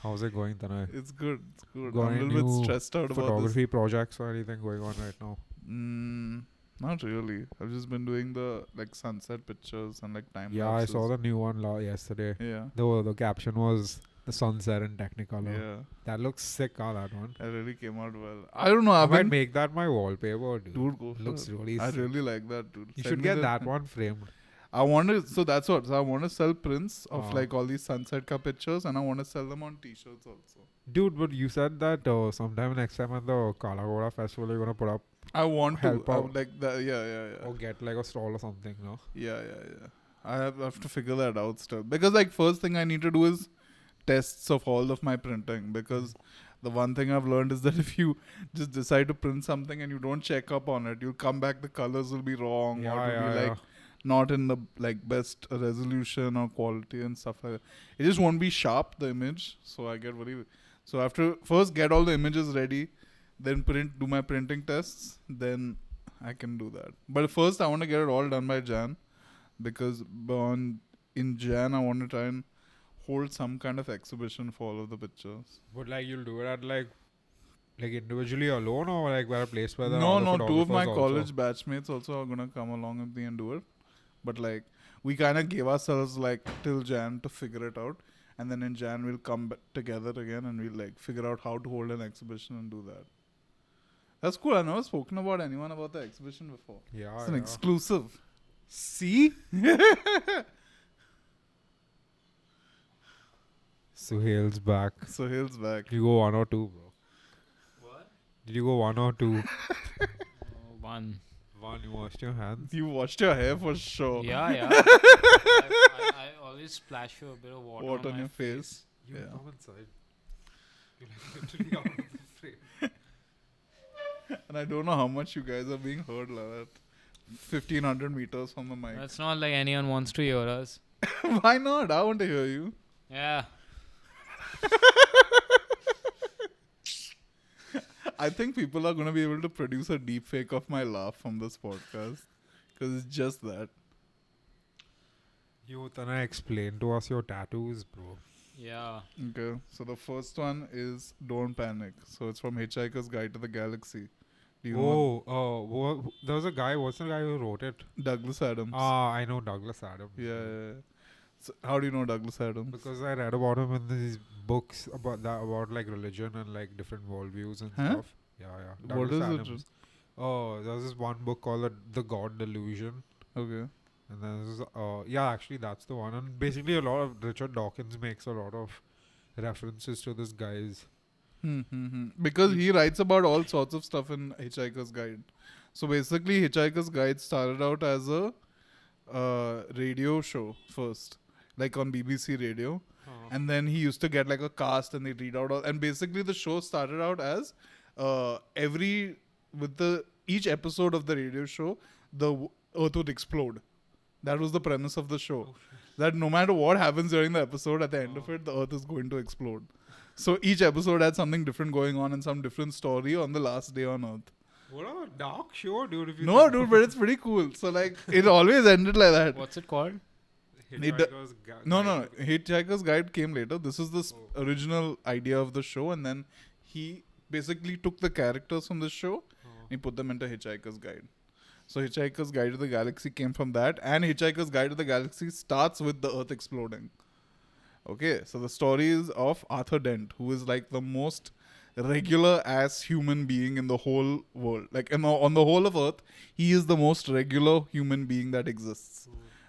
How's it going, Tanai? It's good. It's good. Got I'm a any little bit new stressed out about this. Photography projects or anything going on right now? Not really. I've just been doing the like sunset pictures and like time Yeah, I saw the new one yesterday. Yeah. The caption was the sunset in Technicolor. Yeah. That looks sick, that one. It really came out well. I don't know. I I've might been make that my wallpaper, dude. dude. Go for Looks it. really I sick. really like that, dude. You Send should me get the- that one framed. I want to. So that's what. So I want to sell prints of Oh. like all these sunset ka pictures, and I want to sell them on T-shirts also. Dude, but you said that sometime next time at the Kalagoda festival you're gonna put up I want Help to. I out. would like that. Yeah. or get like a stall or something, no? Yeah. I have to figure that out still because like first thing I need to do is tests of all of my printing because the one thing I've learned is that if you just decide to print something and you don't check up on it, you'll come back the colors will be wrong or it'll be like not in the like best resolution or quality and stuff like that. It just won't be sharp the image, so I get very. So I have to first get all the images ready, then do my printing tests, then I can do that. But first I want to get it all done by Jan. Because in Jan I want to try and hold some kind of exhibition for all of the pictures. But like you'll do it at like individually alone or like where a place where there are No, other two of my photographers college batchmates also are gonna come along with me and do it. But like we kind of gave ourselves like till Jan to figure it out, and then in Jan we'll come together again and we'll like figure out how to hold an exhibition and do that. That's cool. I've never spoken about anyone about the exhibition before. Yeah, It's an yeah. exclusive. See? Suhail's back. Suhail's back. Did you go 1 or 2, bro? What? Did you go 1 or 2? One. 1, you washed your hands. You washed your hair for sure. Yeah. I always splash a bit of water What on on my your face? You Yeah. come inside. You're like literally out of the frame. And I don't know how much you guys are being heard like that. 1500 meters from the mic. It's not like anyone wants to hear us. Why not? I want to hear you. Yeah. I think people are going to be able to produce a deep fake of my laugh from this podcast. Because it's just that. Euthanasia, explain to us your tattoos, bro. Yeah. Okay. So the first one is Don't Panic. So it's from Hitchhiker's Guide to the Galaxy. Do you know There was a guy, what's the guy who wrote it? Douglas Adams? I know Douglas Adams. Yeah. So how do you know Douglas Adams? Because I read about him in these books about like religion and like different worldviews and Huh? stuff. Yeah. What Douglas is Adams. There's this one book called The God Delusion. Okay. And then there's actually that's the one. And basically a lot of Richard Dawkins makes a lot of references to this guy's. Because he writes about all sorts of stuff in Hitchhiker's Guide. So basically, Hitchhiker's Guide started out as a radio show first, like on BBC Radio. And then he used to get like a cast and they read out all. And basically, the show started out as each episode of the radio show, the Earth would explode. That was the premise of the show. That no matter what happens during the episode, at the end of it, the Earth is going to explode. So each episode had something different going on and some different story on the last day on Earth. What a dark show, dude. If you No, dude, but it's pretty cool. So like, it always ended like that. What's it called? Hitchhiker's No. Hitchhiker's Guide came later. This is the original idea of the show, and then he basically took the characters from the show and he put them into Hitchhiker's Guide. So Hitchhiker's Guide to the Galaxy came from that, and Hitchhiker's Guide to the Galaxy starts with the Earth exploding. Okay, so the story is of Arthur Dent, who is like the most regular ass human being in the whole world. Like on the whole of Earth, he is the most regular human being that exists.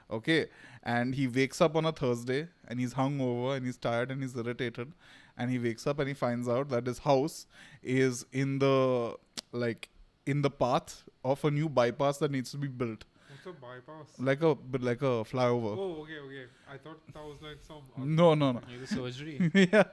Okay, and he wakes up on a Thursday and he's hungover and he's tired and he's irritated, and he wakes up and he finds out that his house is in the path of a new bypass that needs to be built, What's a bypass? like a flyover. Oh, okay. I thought that was like some. No. Like the surgery. Yeah.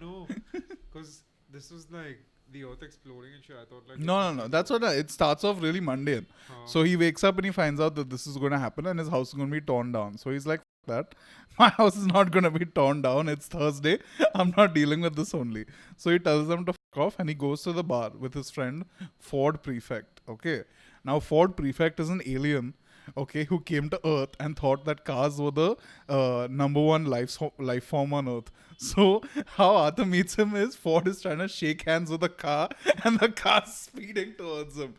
No. Because this was like the Earth exploding and shit. I thought like. No. That's what it starts off really mundane. So he wakes up and he finds out that this is going to happen and his house is going to be torn down. So he's like, "F that. My house is not going to be torn down. It's Thursday. I'm not dealing with this only." So he tells them to f off and he goes to the bar with his friend Ford Prefect. Okay. Now Ford Prefect is an alien, okay, who came to Earth and thought that cars were the number one life form on Earth. So how Arthur meets him is Ford is trying to shake hands with a car and the car's speeding towards him.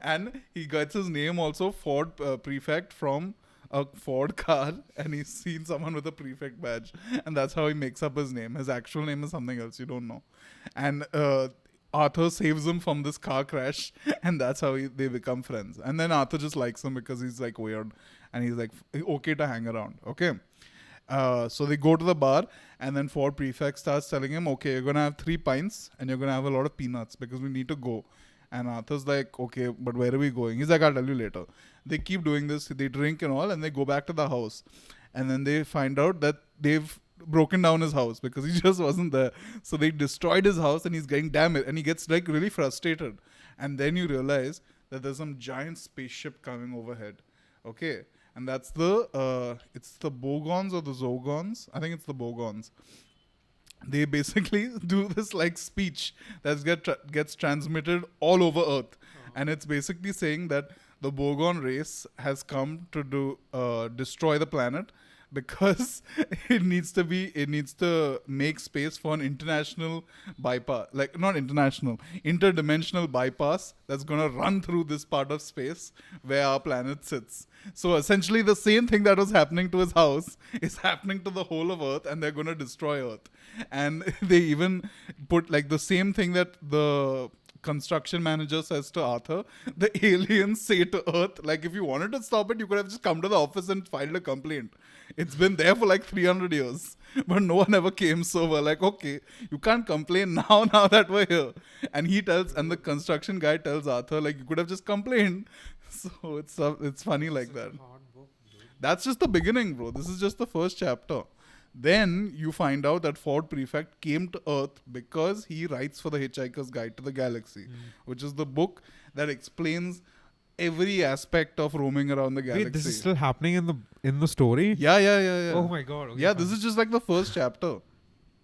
And he gets his name also Ford Prefect from a Ford car, and he's seen someone with a prefect badge, and that's how he makes up his name. His actual name is something else you don't know. And Arthur saves him from this car crash, and that's how they become friends. And then Arthur just likes him because he's like weird, and he's like okay to hang around. Okay. So they go to the bar, and then Ford Prefect starts telling him, okay, you're going to have 3 pints and you're going to have a lot of peanuts because we need to go. And Arthur's like, okay, but where are we going? He's like, I'll tell you later. They keep doing this, they drink and all, and they go back to the house. And then they find out that they've broken down his house because he just wasn't there. So they destroyed his house and he's getting damaged, and he gets like really frustrated. And then you realize that there's some giant spaceship coming overhead. Okay. And that's it's the Bogons or the Zogons. I think it's the Bogons. They basically do this like speech that gets transmitted all over Earth. And it's basically saying that the Bogon race has come to destroy the planet because it needs to make space for an international bypass, like not international, interdimensional bypass that's going to run through this part of space where our planet sits. So essentially the same thing that was happening to his house is happening to the whole of Earth, and they're going to destroy Earth. And they even put like the same thing that the construction manager says to Arthur, the aliens say to Earth, like, if you wanted to stop it, you could have just come to the office and filed a complaint. It's been there for like 300 years, but no one ever came. So we're like, okay, you can't complain now that we're here. And the construction guy tells Arthur, like, you could have just complained. So it's funny like that. Hard book, dude. That's just the beginning, bro. This is just the first chapter. Then you find out that Ford Prefect came to Earth because he writes for the Hitchhiker's Guide to the Galaxy, which is the book that explains every aspect of roaming around the galaxy. Wait, this is still happening in the story? Yeah. Oh my god. Okay, Yeah, fine. this is just like the first chapter.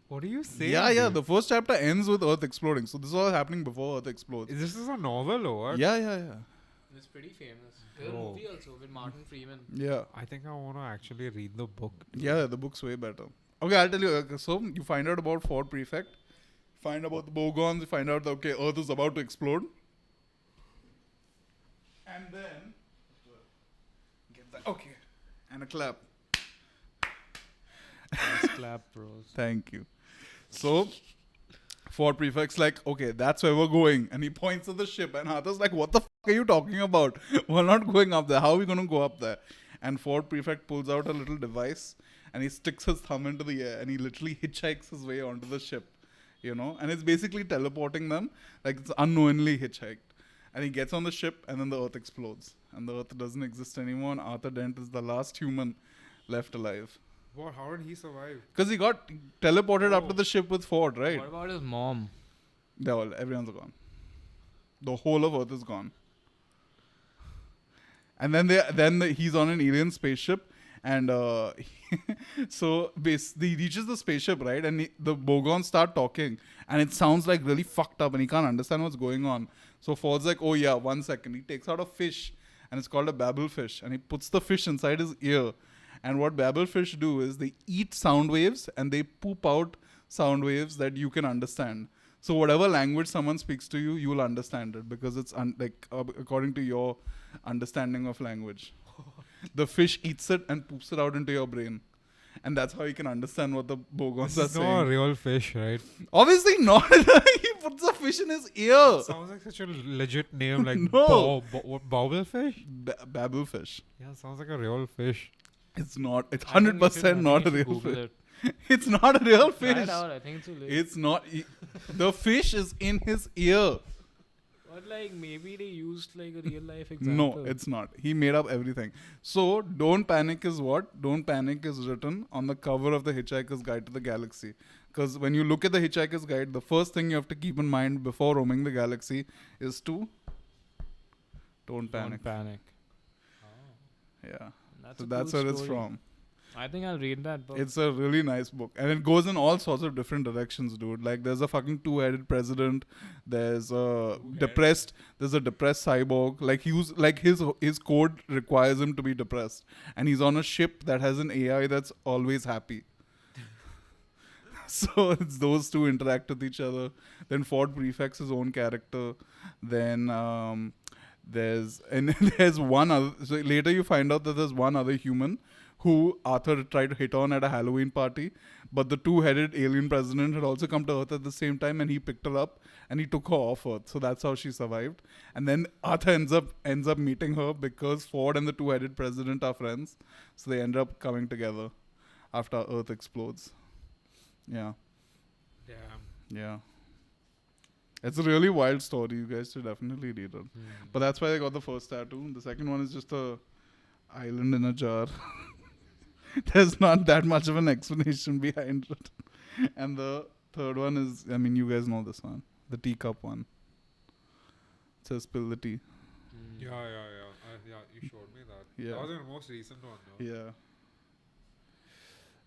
What are you saying? Yeah. dude? The first chapter ends with Earth exploding. So this is all happening before Earth explodes. This is a novel or what? Yeah. It's pretty famous. There's a Oh. movie also with Martin Freeman. Yeah. I think I want to actually read the book. Yeah, the book's way better. Okay, I'll tell you. Okay, so you find out about Ford Prefect, find about the Bogons, you find out that, okay, Earth is about to explode. And then, get that. Okay, and a clap. Nice clap, bros. Thank you. So, Ford Prefect's like, okay, that's where we're going. And he points at the ship, and Arthur's like, what the are you talking about? We're not going up there. How are we going to go up there? And Ford Prefect pulls out a little device, and he sticks his thumb into the air, and he literally hitchhikes his way onto the ship, and it's basically teleporting them, like it's unknowingly hitchhiked. And he gets on the ship, and then the Earth explodes, and the Earth doesn't exist anymore, and Arthur Dent is the last human left alive. What? How did he survive? Because he got teleported up to the ship with Ford, right? What about his mom? Everyone's gone. The whole of Earth is gone. And then he's on an alien spaceship, and so he reaches the spaceship, right? And the Bogons start talking, and it sounds like really fucked up, and he can't understand what's going on. So Ford's like, oh yeah, 1 second. He takes out a fish, and it's called a babblefish, and he puts the fish inside his ear. And what babblefish do is they eat sound waves, and they poop out sound waves that you can understand. So whatever language someone speaks to you, you will understand it because it's according to your understanding of language. The fish eats it and poops it out into your brain. And that's how you can understand what the Bogons are It's not a saying. real fish, right? Obviously not. He puts the fish in his ear. Sounds like such a legit name, like No. what, bobblefish? Babblefish. Yeah, sounds like a real fish. It's not. It's I think 100% not a real Google fish. it. It's not a real Try fish. it out. I think it's too late. It's not. The fish is in his ear. But like maybe they used like a real life example. No, it's not. He made up everything. So, Don't Panic is what? Don't Panic is written on the cover of the Hitchhiker's Guide to the Galaxy. Because when you look at the Hitchhiker's Guide, the first thing you have to keep in mind before roaming the galaxy is to don't panic. Don't panic. Yeah. That's So a that's cool where it's story. from. I think I'll read that book. It's a really nice book. And it goes in all sorts of different directions, dude. Like there's a fucking two-headed president. There's a depressed cyborg. Like his code requires him to be depressed. And he's on a ship that has an AI that's always happy. So it's those two interact with each other. Then Ford prefects his own character. Then there's one other. So later you find out that there's one other human who Arthur tried to hit on at a Halloween party. But the two-headed alien president had also come to Earth at the same time, and he picked her up and he took her off Earth. So that's how she survived. And then Arthur ends up meeting her because Ford and the two-headed president are friends. So they end up coming together after Earth explodes. Yeah, Damn. yeah. It's a really wild story. You guys should definitely read it. But that's why I got the first tattoo. The second one is just a island in a jar. There's not that much of an explanation behind it. And the third one is, I mean, you guys know this one. The teacup one. It says spill the tea. Yeah, you showed me that. Yeah. That was your most recent one, no? Yeah.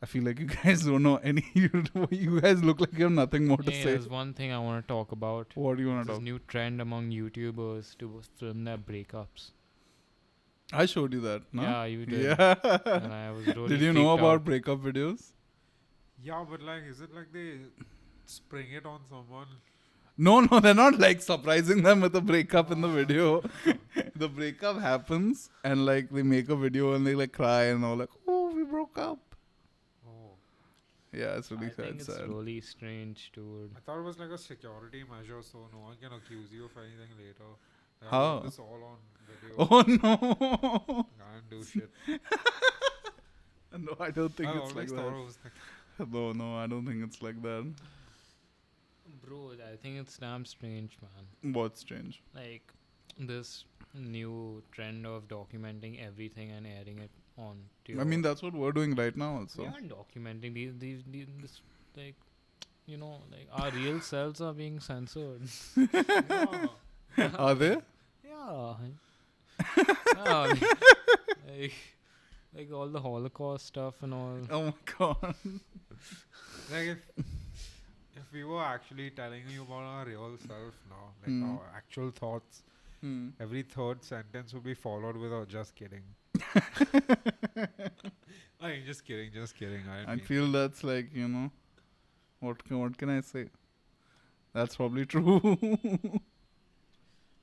I feel like you guys don't know any. You guys look like you have nothing more to Hey, say. there's one thing I want to talk about. What do you want to This talk? new trend among YouTubers to film their breakups. I showed you that, no? Yeah, you did. Yeah. And I was really Did you know freaked about out. breakup videos? Yeah, but like, is it like they spring it on someone? No, they're not like surprising them with a breakup in the video. The breakup happens and like they make a video and they like cry and all like, oh, we broke up. Oh. Yeah, it's really I think it's sad. really strange, dude. I thought it was like a security measure so no one can accuse you of anything later. They How? have this all on video. Oh no. Can't do shit. No, I don't think I it's like always thought that. it was like No, I don't think it's like that. Bro, I think it's damn strange, man. What's strange? Like, this new trend of documenting everything and airing it on to I mean, that's what we're doing right now also. we aren't documenting these this, like, you know, like our real selves are being censored. Are they? Yeah. Yeah, like all the Holocaust stuff and all. Oh my god. Like if we were actually telling you about our real self now, like Hmm. our actual thoughts, every third sentence would be followed with a just kidding. I mean, just kidding. I feel that's like, you know, what can I say? That's probably true.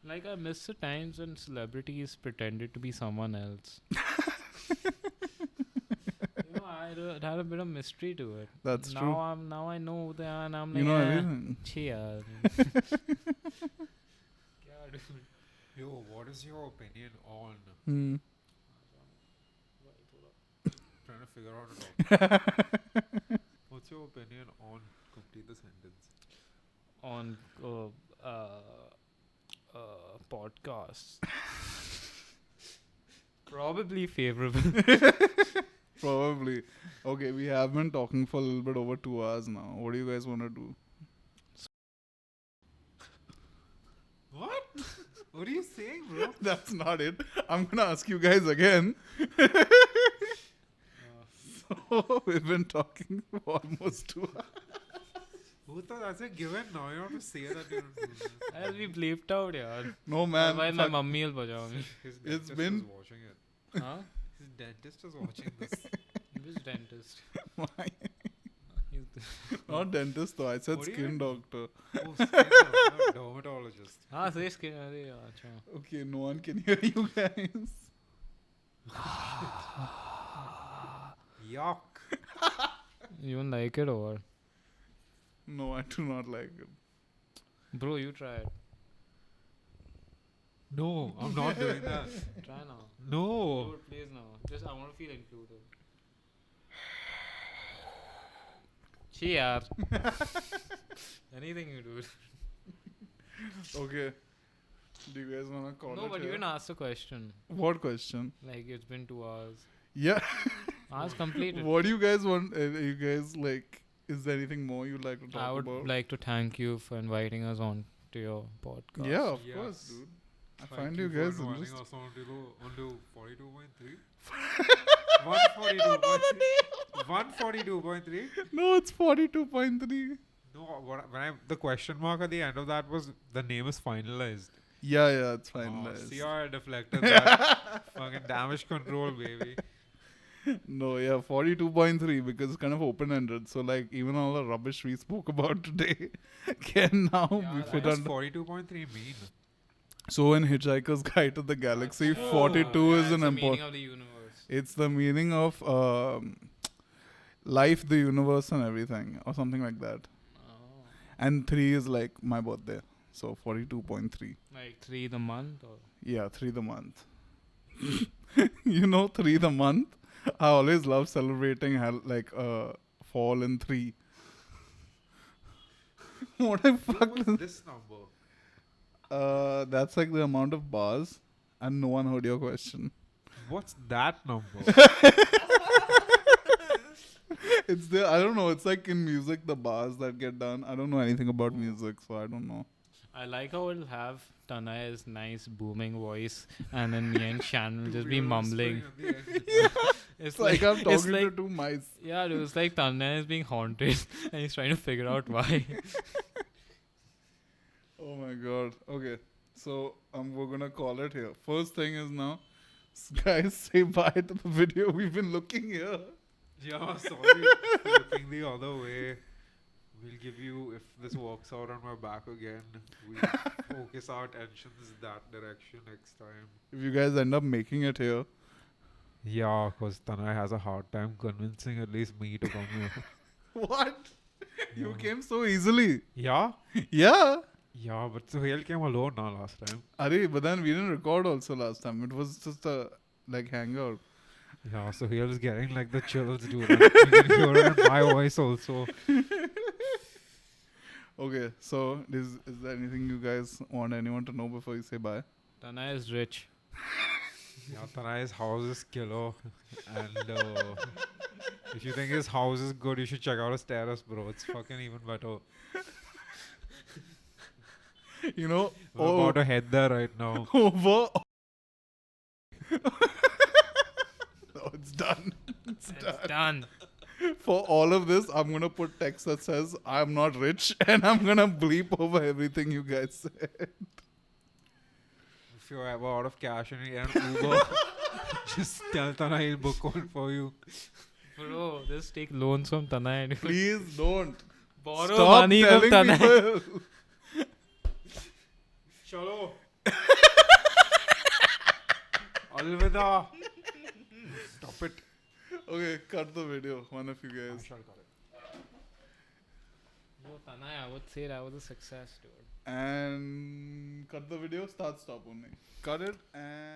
Like, I miss the times when celebrities pretended to be someone else. It had a bit of mystery to it. That's now true. Now I know who they are and I'm You like, know everything. "Chhe yaar." Kya dude? Yo, what is your opinion on? Hmm. Trying to figure out a topic. What's your opinion on? Complete the sentence. On podcasts. Probably favorable. Probably. Okay, we have been talking for a little bit over 2 hours now. What do you guys want to do? What? What are you saying, bro? That's not it. I'm gonna ask you guys again. So we've been talking for almost 2 hours. Who thought that's a given now? You don't have to say that you're doing this. I'll be bleeped out, yaar. No man. Otherwise my fuck. mummy will bajao me. His It's dentist been- is watching it. Huh? His dentist is watching this. Which dentist? Why? He's the Not dentist though. I said What do you skin mean? doctor. Oh, skin doctor, dermatologist. say skin. Acha. Okay, no one can hear you guys. Yuck. You don't like it or? No, I do not like it. Bro, you try it. No, I'm not doing that. Try now. No. Dude, please now. Just I want to feel included. Chi yaar. Anything you do. Okay. Do you guys wanna call No, it but you here? can ask a question. What question? Like, it's been 2 hours. Yeah. Ask completed. What do you guys want? You guys like? Is there anything more you'd like to talk I would about? like to thank you for inviting us on to your podcast. Yeah, of Yes. course, dude. I Thank find you for guys inviting interesting. us onto 42.3. 142.3. 142.3. No, it's 42.3. No, the question mark at the end of that was the name is finalized. Yeah, it's Oh, finalized. see how I deflected that? Fucking damage control, baby. No, yeah, 42.3 because it's kind of open-ended. So, like, even all the rubbish we spoke about today can now be fit What does under. 42.3 mean? So, in Hitchhiker's Guide to the Galaxy, 42 is an the meaning important. of the universe. It's the meaning of life, the universe, and everything, or something like that. Oh. And 3 is like my birthday, so 42.3. Like 3 the month or Yeah, 3 the month. You know, 3 the month. I always love celebrating fall in 3. What the fuck? What's this number? That's like the amount of bars, and no one heard your question. What's that number? It's the I don't know. It's like in music, the bars that get done. I don't know anything about music, so I don't know. I like how it'll have Tanay's nice booming voice, and then me and Shannon will just be You're mumbling. whispering at the end. It's like I'm it's talking like, to two mice. yeah, it was like Tanay is being haunted, and he's trying to figure out why. Oh my god. Okay, so we're gonna call it here. First thing is now, guys, say bye to the video. We've been looking here. Yeah, sorry. Looking the other way. We'll give you, if this works out on my back again, we'll focus our attentions that direction next time. If you guys end up making it here, Yeah, because Tanay has a hard time convincing at least me to come here. what? You Yeah. came so easily. Yeah? Yeah. Yeah, but Suhail came alone now last time. But then we didn't record also last time. It was just a hangout. Yeah, Suhail is getting like the chills, dude. And you can hear it in my voice also. Okay, so is there anything you guys want anyone to know before you say bye? Tanay is rich. Yeah, Tanay's house is killer. And if you think his house is good, you should check out his terrace, bro. It's fucking even better. You know, We're about to head there right now. over. No, it's done. It's It's done. done. For all of this, I'm gonna put text that says I'm not rich, and I'm gonna bleep over everything you guys said. If you're ever out of cash and you get an Uber, just tell Tanay he'll book one for you. Bro, just take loans from Tanay and Please don't. borrow Stop money from telling Tanay. people. Chalo. Alvida. Stop it. Okay, cut the video. One of you guys. Yo, Tanay, I would say that was a success, dude. And cut the video. Stop only. Cut it and.